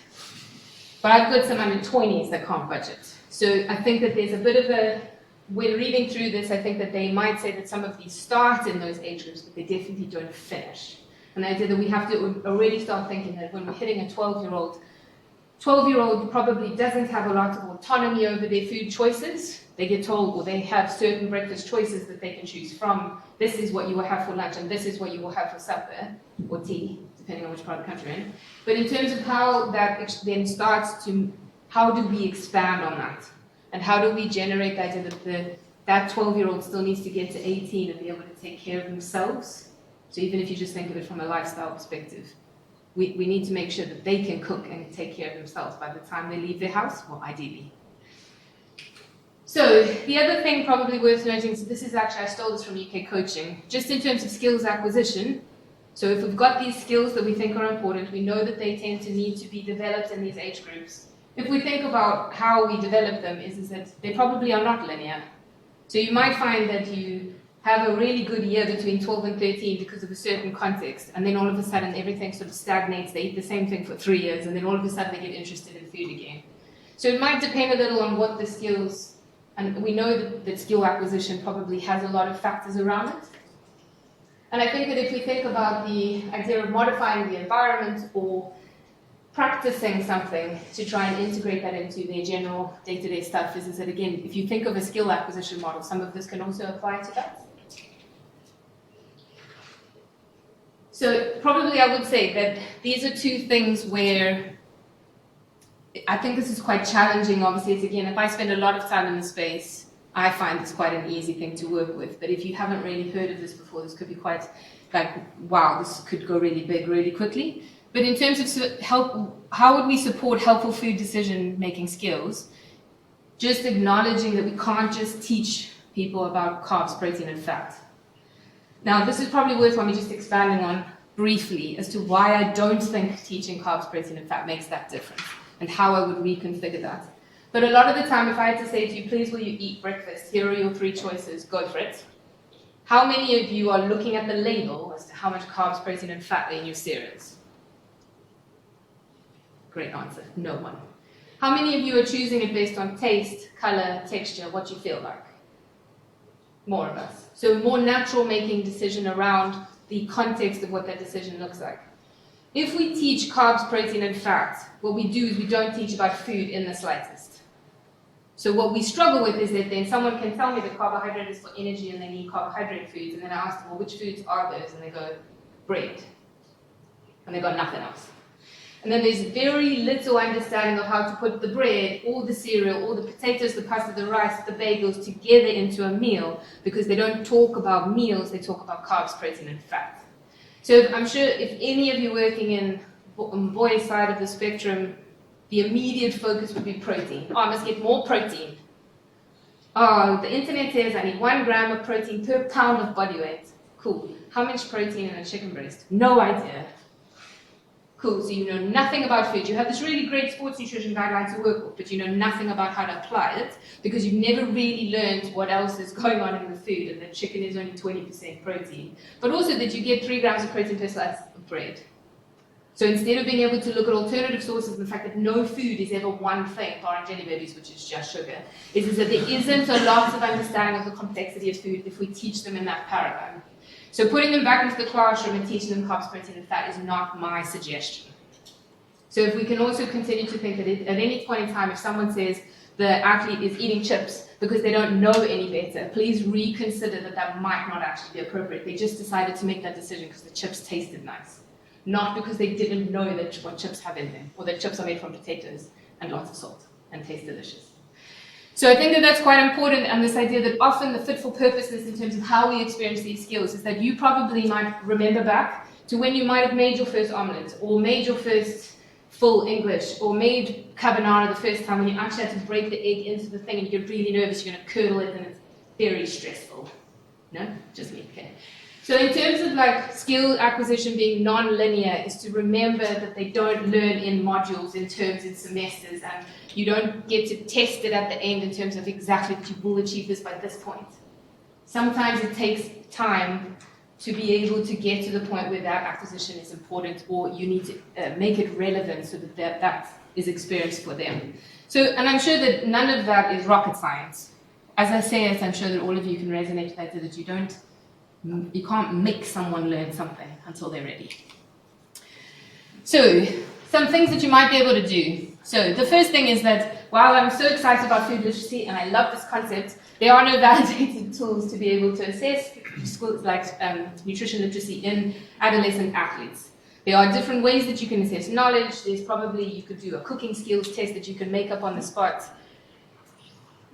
but I've got some under 20s that can't budget. So I think that there's a bit of when reading through this, I think that they might say that some of these start in those age groups, but they definitely don't finish. And I idea that we have to already start thinking that when we're hitting a 12-year-old, 12-year-old probably doesn't have a lot of autonomy over their food choices. They get told, or they have certain breakfast choices that they can choose from. This is what you will have for lunch, and this is what you will have for supper, or tea, depending on which part of the country you're in. But in terms of how that then starts to, how do we expand on that? And how do we generate that idea that that 12-year-old still needs to get to 18 and be able to take care of themselves? So even if you just think of it from a lifestyle perspective, we need to make sure that they can cook and take care of themselves by the time they leave their house, well, ideally. So the other thing probably worth noting, so this is actually, I stole this from UK Coaching, just in terms of skills acquisition. So if we've got these skills that we think are important, we know that they tend to need to be developed in these age groups. If we think about how we develop them, is that they probably are not linear. So you might find that you have a really good year between 12 and 13 because of a certain context, and then all of a sudden everything sort of stagnates. They eat the same thing for 3 years, and then all of a sudden they get interested in food again. So it might depend a little on what the skills, and we know that skill acquisition probably has a lot of factors around it. And I think that if we think about the idea of modifying the environment or practicing something to try and integrate that into their general day-to-day stuff, is that again, if you think of a skill acquisition model, some of this can also apply to that. So probably I would say that these are two things where I think this is quite challenging. Obviously, it's again, if I spend a lot of time in the space, I find it's quite an easy thing to work with. But if you haven't really heard of this before, this could be quite like, wow, this could go really big really quickly. But in terms of how would we support helpful food decision-making skills? Just acknowledging that we can't just teach people about carbs, protein, and fat. Now, this is probably worth me just expanding on briefly as to why I don't think teaching carbs, protein, and fat makes that difference, and how I would reconfigure that. But a lot of the time, if I had to say to you, please will you eat breakfast, here are your 3 choices, go for it. How many of you are looking at the label as to how much carbs, protein, and fat are in your cereals? Great answer, no one. How many of you are choosing it based on taste, color, texture, what you feel like? More of us. So more natural making decision around the context of what that decision looks like. If we teach carbs, protein, and fat, what we do is we don't teach about food in the slightest. So what we struggle with is that then someone can tell me that carbohydrate is for energy and they need carbohydrate foods, and then I ask them, well, which foods are those? And they go, bread. And they got nothing else. And then there's very little understanding of how to put the bread, or the cereal, or the potatoes, the pasta, the rice, the bagels together into a meal, because they don't talk about meals, they talk about carbs, protein, and fat. So I'm sure if any of you working in on boys' side of the spectrum, the immediate focus would be protein. Oh, I must get more protein. Oh, the internet says I need 1 gram of protein per pound of body weight. Cool. How much protein in a chicken breast? No idea. Cool, so you know nothing about food. You have this really great sports nutrition guideline to work with, but you know nothing about how to apply it because you've never really learned what else is going on in the food, and that chicken is only 20% protein. But also that you get 3 grams of protein per slice of bread. So instead of being able to look at alternative sources and the fact that no food is ever one thing, bar and jelly babies, which is just sugar, is that there isn't a lot of understanding of the complexity of food if we teach them in that paradigm. So putting them back into the classroom and teaching them carbs, protein, and fat is not my suggestion. So if we can also continue to think that at any point in time, if someone says the athlete is eating chips because they don't know any better, please reconsider that that might not actually be appropriate. They just decided to make that decision because the chips tasted nice, not because they didn't know that what chips have in them, or that chips are made from potatoes and lots of salt and taste delicious. So I think that that's quite important, and this idea that often the fit for purposeness in terms of how we experience these skills is that you probably might remember back to when you might have made your first omelette, or made your first full English, or made carbonara the first time when you actually had to break the egg into the thing and you get really nervous, you're going to curdle it, and it's very stressful. No? Just me, okay. So in terms of like skill acquisition being non-linear is to remember that they don't learn in modules, in terms, in semesters, and you don't get to test it at the end in terms of exactly that you will achieve this by this point. Sometimes it takes time to be able to get to the point where that acquisition is important, or you need to make it relevant so that that is experienced for them. So, and I'm sure that none of that is rocket science. as I say it, I'm sure that all of you can resonate with that, that you can't make someone learn something until they're ready. So, some things that you might be able to do. So, the first thing is that while I'm so excited about food literacy and I love this concept, there are no validated tools to be able to assess schools like nutrition literacy in adolescent athletes. There are different ways that you can assess knowledge. There's probably, you could do a cooking skills test that you can make up on the spot.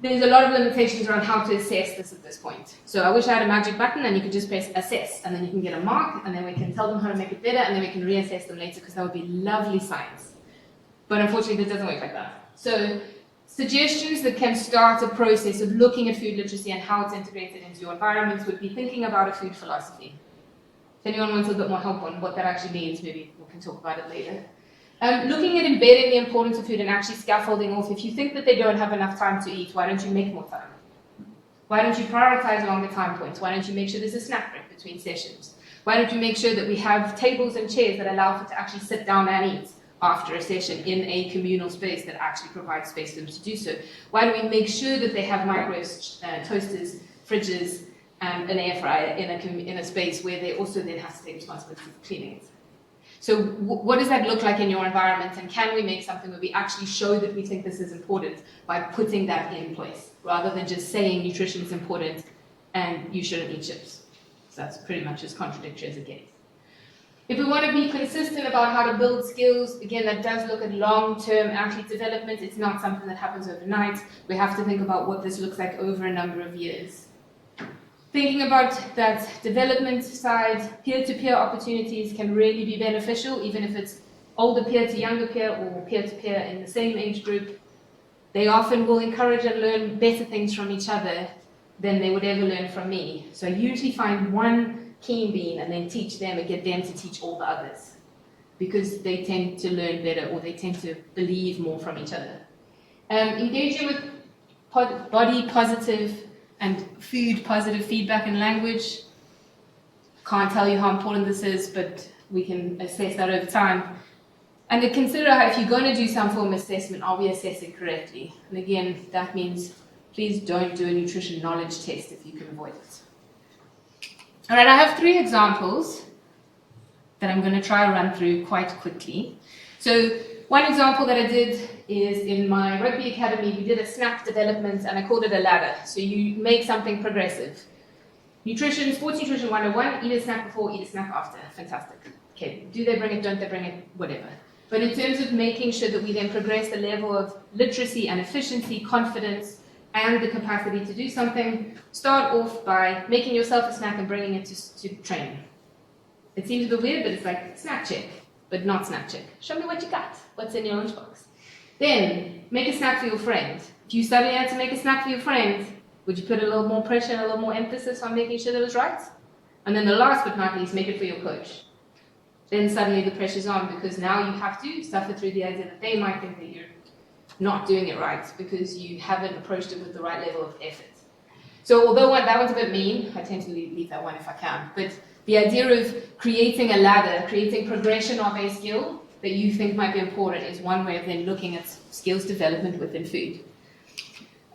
There's a lot of limitations around how to assess this at this point. So I wish I had a magic button and you could just press assess, and then you can get a mark, and then we can tell them how to make it better, and then we can reassess them later, because that would be lovely science. But unfortunately, this doesn't work like that. So suggestions that can start a process of looking at food literacy and how it's integrated into your environments would be thinking about a food philosophy. If anyone wants a bit more help on what that actually means, maybe we can talk about it later. Looking at embedding the importance of food and actually scaffolding off. If you think that they don't have enough time to eat, why don't you make more time? Why don't you prioritize longer time points? Why don't you make sure there's a snack break between sessions? Why don't you make sure that we have tables and chairs that allow for to actually sit down and eat after a session in a communal space that actually provides space for them to do so? Why do we make sure that they have microwaves, toasters, fridges, and an air fryer in a space where they also then have to take responsibility for cleaning it? So what does that look like in your environment, and can we make something where we actually show that we think this is important by putting that in place, rather than just saying nutrition is important and you shouldn't eat chips? So that's pretty much as contradictory as it gets. If we want to be consistent about how to build skills, again, that does look at long-term athlete development. It's not something that happens overnight. We have to think about what this looks like over a number of years. Thinking about that development side, peer-to-peer opportunities can really be beneficial, even if it's older peer to younger peer or peer-to-peer in the same age group. They often will encourage and learn better things from each other than they would ever learn from me. So I usually find one keen bean and then teach them and get them to teach all the others, because they tend to learn better, or they tend to believe more from each other. Engaging with body positive and food positive feedback and language. Can't tell you how important this is, but we can assess that over time. And to consider how, if you're going to do some form of assessment, are we assessing correctly? And again, that means please don't do a nutrition knowledge test if you can avoid it. All right, I have 3 examples that I'm going to try and run through quite quickly. So one example that I did is in my rugby academy. We did a snack development, and I called it a ladder. So you make something progressive. Nutrition, sports nutrition 101, eat a snack before, eat a snack after. Fantastic. Okay, do they bring it, don't they bring it, whatever. But in terms of making sure that we then progress the level of literacy and efficiency, confidence, and the capacity to do something, start off by making yourself a snack and bringing it to training. It seems a bit weird, but it's like snack check, but not snack check. Show me what you got. What's in your lunchbox? Then, make a snack for your friend. If you suddenly had to make a snack for your friend, would you put a little more pressure and a little more emphasis on making sure that it was right? And then the last but not least, make it for your coach. Then suddenly the pressure's on, because now you have to suffer through the idea that they might think that you're not doing it right because you haven't approached it with the right level of effort. So although that one's a bit mean, I tend to leave that one if I can, but the idea of creating a ladder, creating progression of a skill that you think might be important is one way of then looking at skills development within food.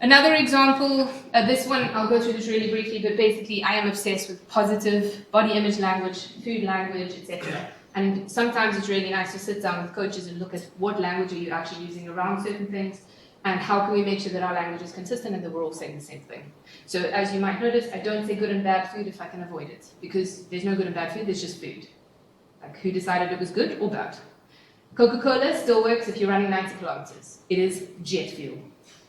Another example, this one, I'll go through this really briefly, but basically I am obsessed with positive body image language, food language, etc. And sometimes it's really nice to sit down with coaches and look at what language are you actually using around certain things, and how can we make sure that our language is consistent and that we're all saying the same thing. So as you might notice, I don't say good and bad food if I can avoid it, because there's no good and bad food, there's just food. Like, who decided it was good or bad? Coca-Cola still works if you're running 90 kilometers. It is jet fuel.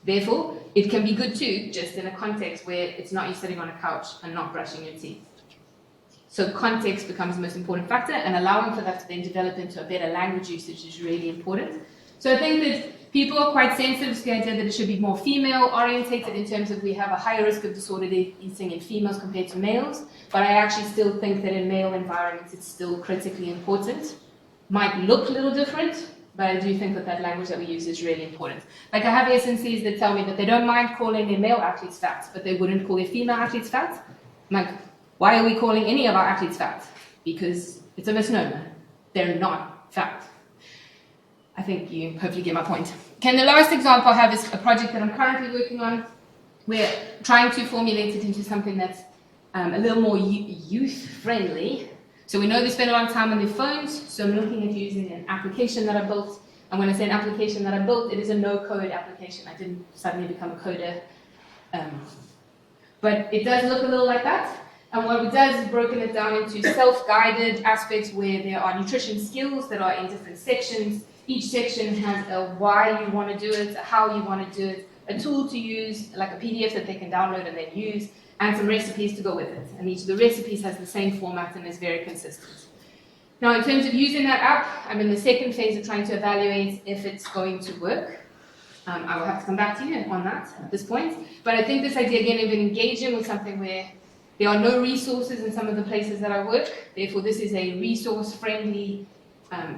Therefore, it can be good too, just in a context where it's not you sitting on a couch and not brushing your teeth. So context becomes the most important factor, and allowing for that to then develop into a better language usage is really important. So I think that people are quite sensitive to the idea that it should be more female orientated, in terms of we have a higher risk of disordered eating in females compared to males, but I actually still think that in male environments it's still critically important. Might look a little different, but I do think that that language that we use is really important. Like, I have SNCs that tell me that they don't mind calling their male athletes fat, but they wouldn't call their female athletes fat. I'm like, why are we calling any of our athletes fat? Because it's a misnomer. They're not fat. I think you hopefully get my point. Okay, and the last example I have is a project that I'm currently working on. we're trying to formulate it into something that's a little more youth-friendly. So we know they spend a lot of time on their phones, so I'm looking at using an application that I built. And when I say an application that I built, it is a no-code application. I didn't suddenly become a coder. But it does look a little like that. And what it does is broken it down into self-guided aspects where there are nutrition skills that are in different sections. Each section has a why you want to do it, a how you want to do it, a tool to use, like a PDF that they can download and then use, and some recipes to go with it. And each of the recipes has the same format and is very consistent. Now, in terms of using that app, I'm in the second phase of trying to evaluate if it's going to work. I will have to come back to you on that at this point. But I think this idea, again, of engaging with something where there are no resources in some of the places that I work, therefore this is a resource-friendly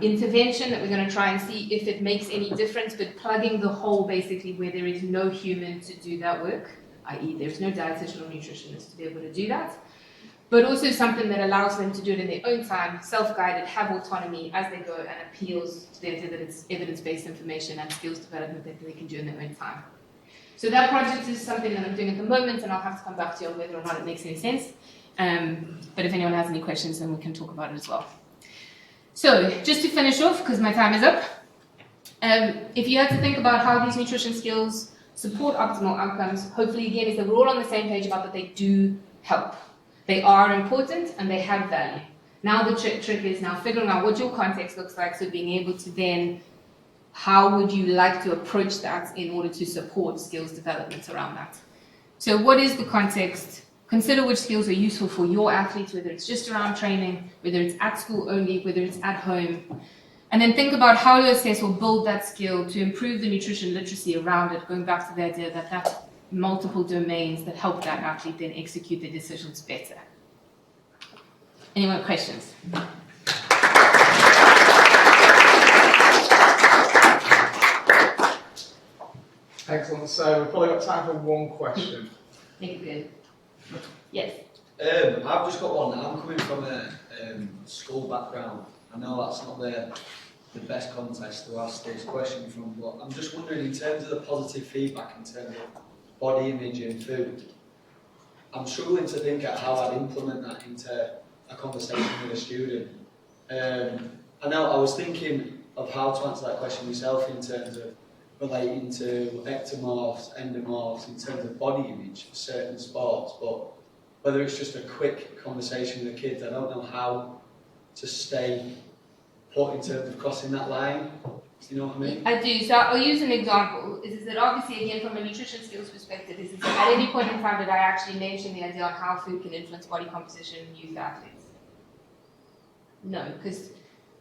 intervention that we're going to try and see if it makes any difference, but plugging the hole basically where there is no human to do that work, i.e. there's no dietitian or nutritionist to be able to do that, but also something that allows them to do it in their own time, self-guided, have autonomy as they go, and appeals to the idea that it's evidence-based information and skills development that they can do in their own time. So that project is something that I'm doing at the moment, and I'll have to come back to you on whether or not it makes any sense. But if anyone has any questions, then we can talk about it as well. So, just to finish off, because my time is up, if you had to think about how these nutrition skills support optimal outcomes, hopefully, again, is that we're all on the same page about that they do help. They are important and they have value. Now the trick is now figuring out what your context looks like, so being able to then, how would you like to approach that in order to support skills development around that? So what is the context? Consider which skills are useful for your athletes, whether it's just around training, whether it's at school only, whether it's at home. And then think about how to assess or build that skill to improve the nutrition literacy around it, going back to the idea that that's multiple domains that help that athlete then execute their decisions better. Any more questions? Excellent. So we've probably got time for one question. Thank you, good. Yes. I've just got one. I'm coming from a school background. I know that's not the best context to ask this question from, but I'm just wondering, in terms of the positive feedback in terms of body image and food, I'm struggling to think at how I'd implement that into a conversation with a student. I know I was thinking of how to answer that question myself in terms of relating to ectomorphs, endomorphs, in terms of body image for certain sports, but whether it's just a quick conversation with the kids, I don't know how to stay put in terms of crossing that line. Do you know what I mean? I do. So I'll use an example. Is that obviously, again, from a nutrition skills perspective, is that at any point in time did I actually mention the idea on how food can influence body composition in youth athletes? No, because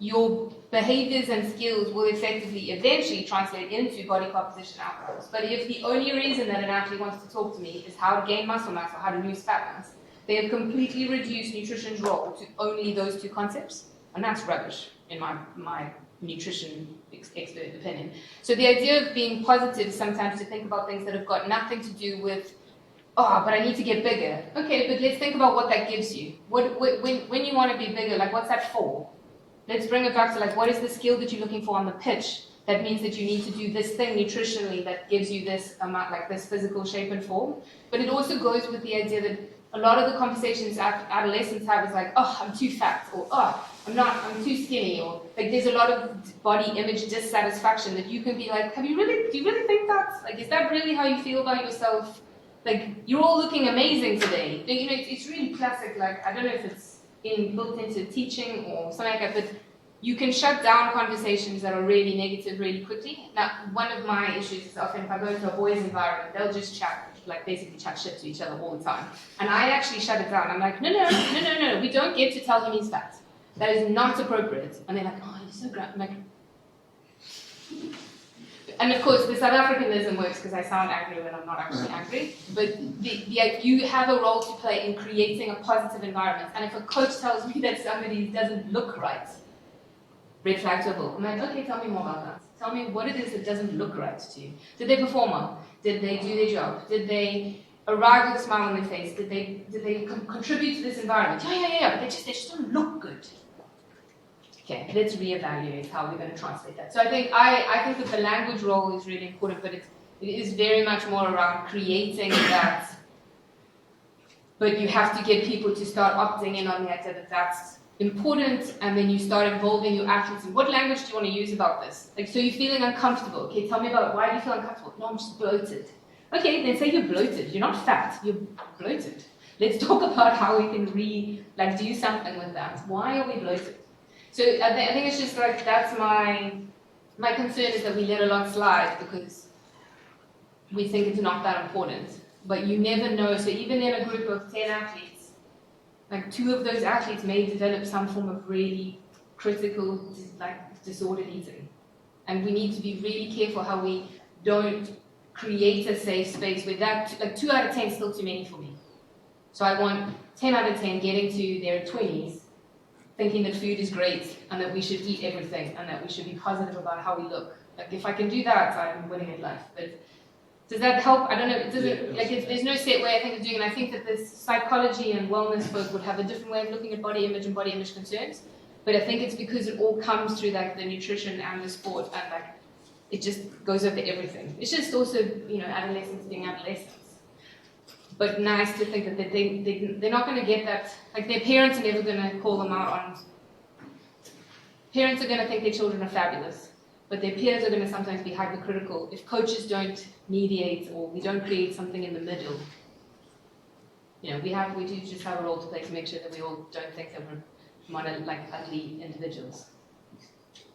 your behaviors and skills will effectively eventually translate into body composition outcomes. But if the only reason that an athlete wants to talk to me is how to gain muscle mass or how to lose fat mass, they have completely reduced nutrition's role to only those two concepts, and that's rubbish in my nutrition expert opinion. So the idea of being positive is sometimes to think about things that have got nothing to do with, oh, but I need to get bigger. Okay, but let's think about what that gives you. When you want to be bigger, like what's that for? Let's bring it back to like, what is the skill that you're looking for on the pitch? That means that you need to do this thing nutritionally that gives you this amount, like this physical shape and form. But it also goes with the idea that a lot of the conversations adolescents have is like, oh, I'm too fat, or oh, I'm too skinny, or like there's a lot of body image dissatisfaction that you can be like, do you really think that? Like, is that really how you feel about yourself? Like, you're all looking amazing today. You know, it's really classic, like, I don't know if it's built into teaching or something like that, but you can shut down conversations that are really negative really quickly. Now, one of my issues is often if I go into a boys' environment, they'll just chat, like basically chat shit to each other all the time. And I actually shut it down. I'm like, no, we don't get to tell him he's fat. That is not appropriate. And they're like, oh, you're so great. I'm like, and of course, the South Africanism works because I sound angry when I'm not actually angry. But you have a role to play in creating a positive environment. And if a coach tells me that somebody doesn't look right, red flag to a bull. I'm like, okay, tell me more about that. Tell me what it is that doesn't look right to you. Did they perform well? Did they do their job? Did they arrive with a smile on their face? Did they contribute to this environment? Yeah, but they just don't look good. Okay, let's reevaluate how we're going to translate that. So I think that the language role is really important, but It is very much more around creating that, but you have to get people to start opting in on the idea that that's important, and then you start involving your athletes in what language do you want to use about this? Like, so you're feeling uncomfortable. Okay, tell me about why do you feel uncomfortable? No, I'm just bloated. Okay, then say you're bloated. You're not fat, you're bloated. Let's talk about how we can do something with that. Why are we bloated? So I think it's just like, that's my concern, is that we let a lot slide because we think it's not that important. But you never know. So even in a group of 10 athletes, like 2 of those athletes may develop some form of really critical, disordered eating. And we need to be really careful how we don't create a safe space where that, 2 out of 10 is still too many for me. So I want 10 out of 10 getting to their 20s, thinking that food is great and that we should eat everything and that we should be positive about how we look. Like, if I can do that, I'm winning at life. But does that help? I don't know. It doesn't, there's no set way, I think, of doing it. And I think that this psychology and wellness folk would have a different way of looking at body image and body image concerns. But I think it's because it all comes through the nutrition and the sport, and it just goes over everything. It's just also, adolescents being adolescents. But nice to think that they're not going to get that. Like, their parents are never going to call them out on. Parents are going to think their children are fabulous, but their peers are going to sometimes be hypercritical if coaches don't mediate or we don't create something in the middle. We do just have a role to play to make sure that we all don't think that we're ugly individuals.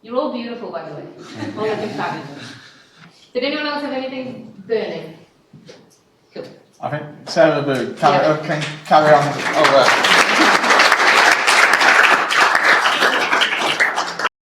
You're all beautiful, by the way. All looking fabulous. Did anyone else have anything burning? Cool. I think Sarah can carry on.